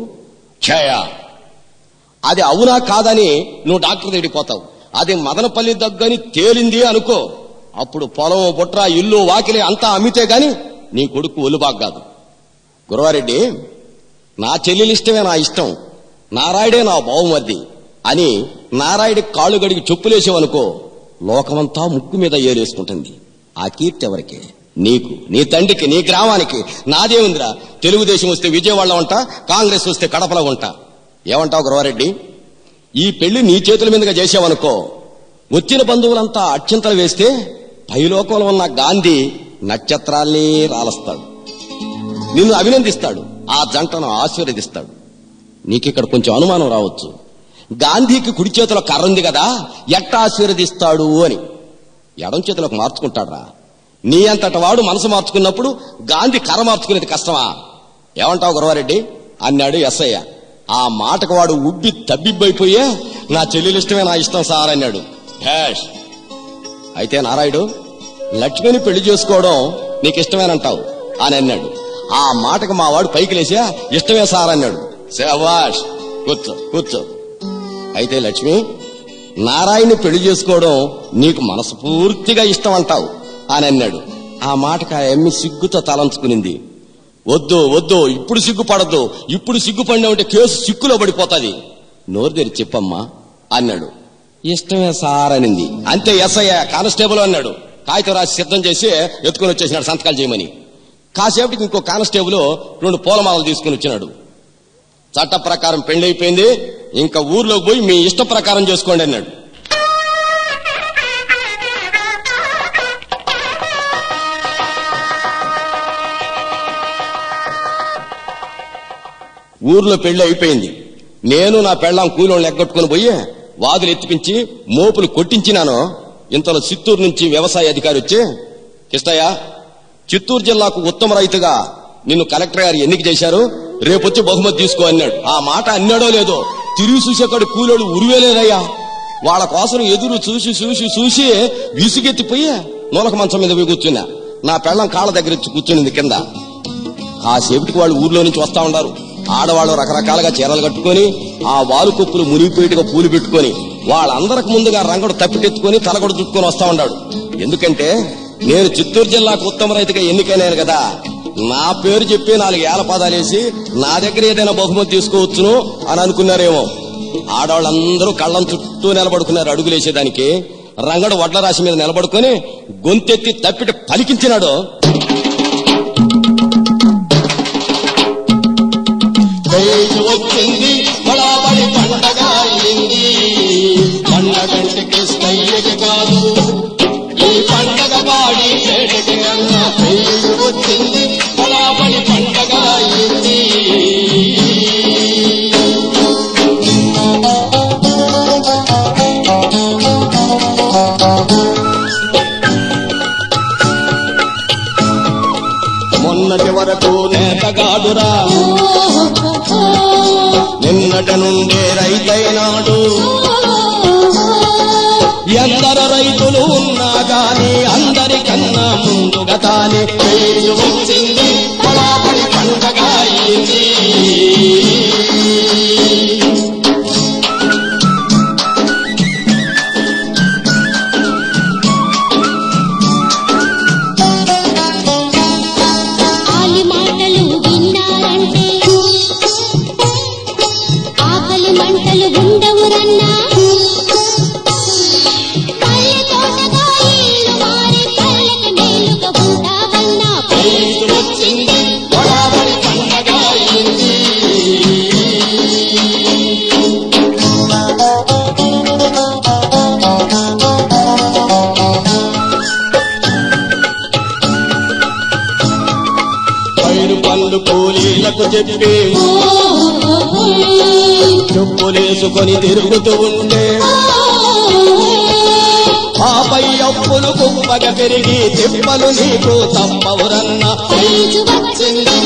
ఛాయ. అది అవునా కాదని నువ్వు డాక్టర్ దగ్గరికి పోతావు. అది మదనపల్లి దగ్గని తేలింది అనుకో, అప్పుడు పొలం బుట్ర ఇల్లు వాకిలి అంతా అమ్మితే గాని నీ కొడుకు ఒలుబాగ్గాదు. గురవారెడ్డి, నా చెల్లెలిష్టమే నా ఇష్టం, నారాయుడే నా బావుమర్ది అని నారాయుడికి కాళ్ళు గడికి చెప్పులేసావనుకో, లోకమంతా ముక్కు మీద ఏలేసుకుంటుంది. ఆ కీర్తి ఎవరికి? నీకు, నీ తండ్రికి, నీ గ్రామానికి. నాదేముందిరా, తెలుగుదేశం వస్తే విజయవాడలో ఉంటా, కాంగ్రెస్ వస్తే కడపలో ఉంటా. ఏమంటావు గురవారెడ్డి? ఈ పెళ్లి నీ చేతుల మీదుగా చేసావనుకో, వచ్చిన బంధువులంతా అత్యంతలు వేస్తే పైలోకంలో ఉన్న గాంధీ నక్షత్రాల్ని రాలస్తాడు, నిన్ను అభినందిస్తాడు, ఆ జంటను ఆశీర్వదిస్తాడు. నీకిక్కడ కొంచెం అనుమానం రావచ్చు, గాంధీకి కుడి చేతిలో కర్ర ఉంది కదా, ఎట్టా ఆశీర్వదిస్తాడు అని. ఎడం చేతిలోకి మార్చుకుంటాడ్రా. నీ అంతట వాడు మనసు మార్చుకున్నప్పుడు గాంధీ కర్ర మార్చుకునేది కష్టమా? ఏమంటావు గురవారెడ్డి అన్నాడు ఎస్ఐ. ఆ మాటకు వాడు ఉబ్బి తబ్బిబ్బైపోయే, నా చెల్లెలిష్టమే నా ఇష్టం సార్ అన్నాడు. హ్యాష్. అయితే నారాయుడు, లక్ష్మిని పెళ్లి చేసుకోవడం నీకు ఇష్టమేనంటావు అని అన్నాడు. ఆ మాటకు మా వాడు పైకి లేచా, ఇష్టమే సార్ అన్నాడు. శభాష్, కూర్చో కూర్చో. అయితే లక్ష్మి, నారాయణ్ని పెళ్లి చేసుకోవడం నీకు మనస్ఫూర్తిగా ఇష్టం అంటావు అని అన్నాడు. ఆ మాటకు ఆ ఎమ్మి సిగ్గుతో తలంచుకునింది. వద్దు వద్దు, ఇప్పుడు సిగ్గుపడద్దు, ఇప్పుడు సిగ్గుపడినా కేసు సిక్కులో పడిపోతుంది, నోరు తెరిచి చెప్పమ్మా అన్నాడు. ఇష్టమే సార్ అనింది. అంతే ఎస్ఐ కానిస్టేబుల్ అన్నాడు. కాగితం రాసి సిద్ధం చేసి ఎత్తుకుని వచ్చేసినాడు సంతకాలు చేయమని. కాసేపటికి ఇంకో కానిస్టేబుల్ 2 పూలమాలలు తీసుకుని వచ్చినాడు. చట్ట ప్రకారం పెళ్లి అయిపోయింది, ఇంకా ఊర్లోకి పోయి మీ ఇష్ట ప్రకారం చేసుకోండి అన్నాడు. ఊర్లో పెళ్లి అయిపోయింది. నేను నా పెళ్ళాం కూలోళ్ళు ఎగ్గొట్టుకుని పోయి వాదులు ఎత్తిపించి మోపులు కొట్టించినాను. ఇంతలో చిత్తూరు నుంచి వ్యవసాయ అధికారి వచ్చి, కిష్టయ్య, చిత్తూరు జిల్లాకు ఉత్తమ రైతుగా నిన్ను కలెక్టర్ గారు ఎన్నిక చేశారు, రేపొచ్చి బహుమతి తీసుకో అన్నాడు. ఆ మాట అన్నాడో లేదో తిరిగి చూసేకాడు కూలోడు ఉరివేలేదయ్యా. వాళ్ళ కోసం ఎదురు చూసి చూసి చూసి విసుగెత్తిపోయి నూలక మంచం మీద పోయి కూర్చున్నా. నా పెళ్ళం కాళ్ళ దగ్గర కూర్చునింది కింద. కాసేపటికి వాళ్ళు ఊర్లో నుంచి వస్తా ఉన్నారు. ఆడవాళ్ళు రకరకాలుగా చీరలు కట్టుకుని, ఆ వాలు కుప్పులు మునిగిపోయిగా పూలు పెట్టుకుని, వాళ్ళందరికి ముందుగా రంగడు తప్పిటెత్తుకుని తలగొడు చుట్టుకొని వస్తా ఉన్నాడు. ఎందుకంటే నేను చిత్తూరు జిల్లాకు ఉత్తమ రైతుగా ఎన్నికైనాను కదా, నా పేరు చెప్పి 4 ఏళ్ల పదాలేసి నా దగ్గర ఏదైనా బహుమతి తీసుకోవచ్చును అని అనుకున్నారేమో. ఆడవాళ్ళందరూ కళ్ళం చుట్టూ నిలబడుకున్నారు అడుగులేసేదానికి. రంగడు వడ్ల రాశి మీద నిలబడుకుని గొంతెత్తి తప్పిట పలికించినాడు. వచ్చింది బడాబడి పండగ అయింది, పండగంటే కృష్ణయ్యకి కాదు, ఈ పండగ బాడి పేటకి అన్నా. వచ్చింది బడాబడి పండగ అయింది. మొన్నటి వరకు నేతగాడురా, నిన్నటి నుండే రైతైనాడు. ఎందరు రైతులు ఉన్నా గాని అందరికన్నా ముందుగా తానే పేరు వచ్చింది, బడాబడి పండగ అయింది. మంటలు ఉండవురన్నా, పల్లె తోటగా ఇల్లు మారి పల్లెకి మేలుగా ఉంటావన్నా. వచ్చింది బడాబడి పండగ అయింది. పైరు పళ్ళు కూలీలకు చెప్పి చెప్పులేసుకొని తిరుగుతూ ఉంటే, ఆపై అప్పులు కుప్పగా పెరిగి తిప్పలు నీకు తప్పవురన్నా. వచ్చింది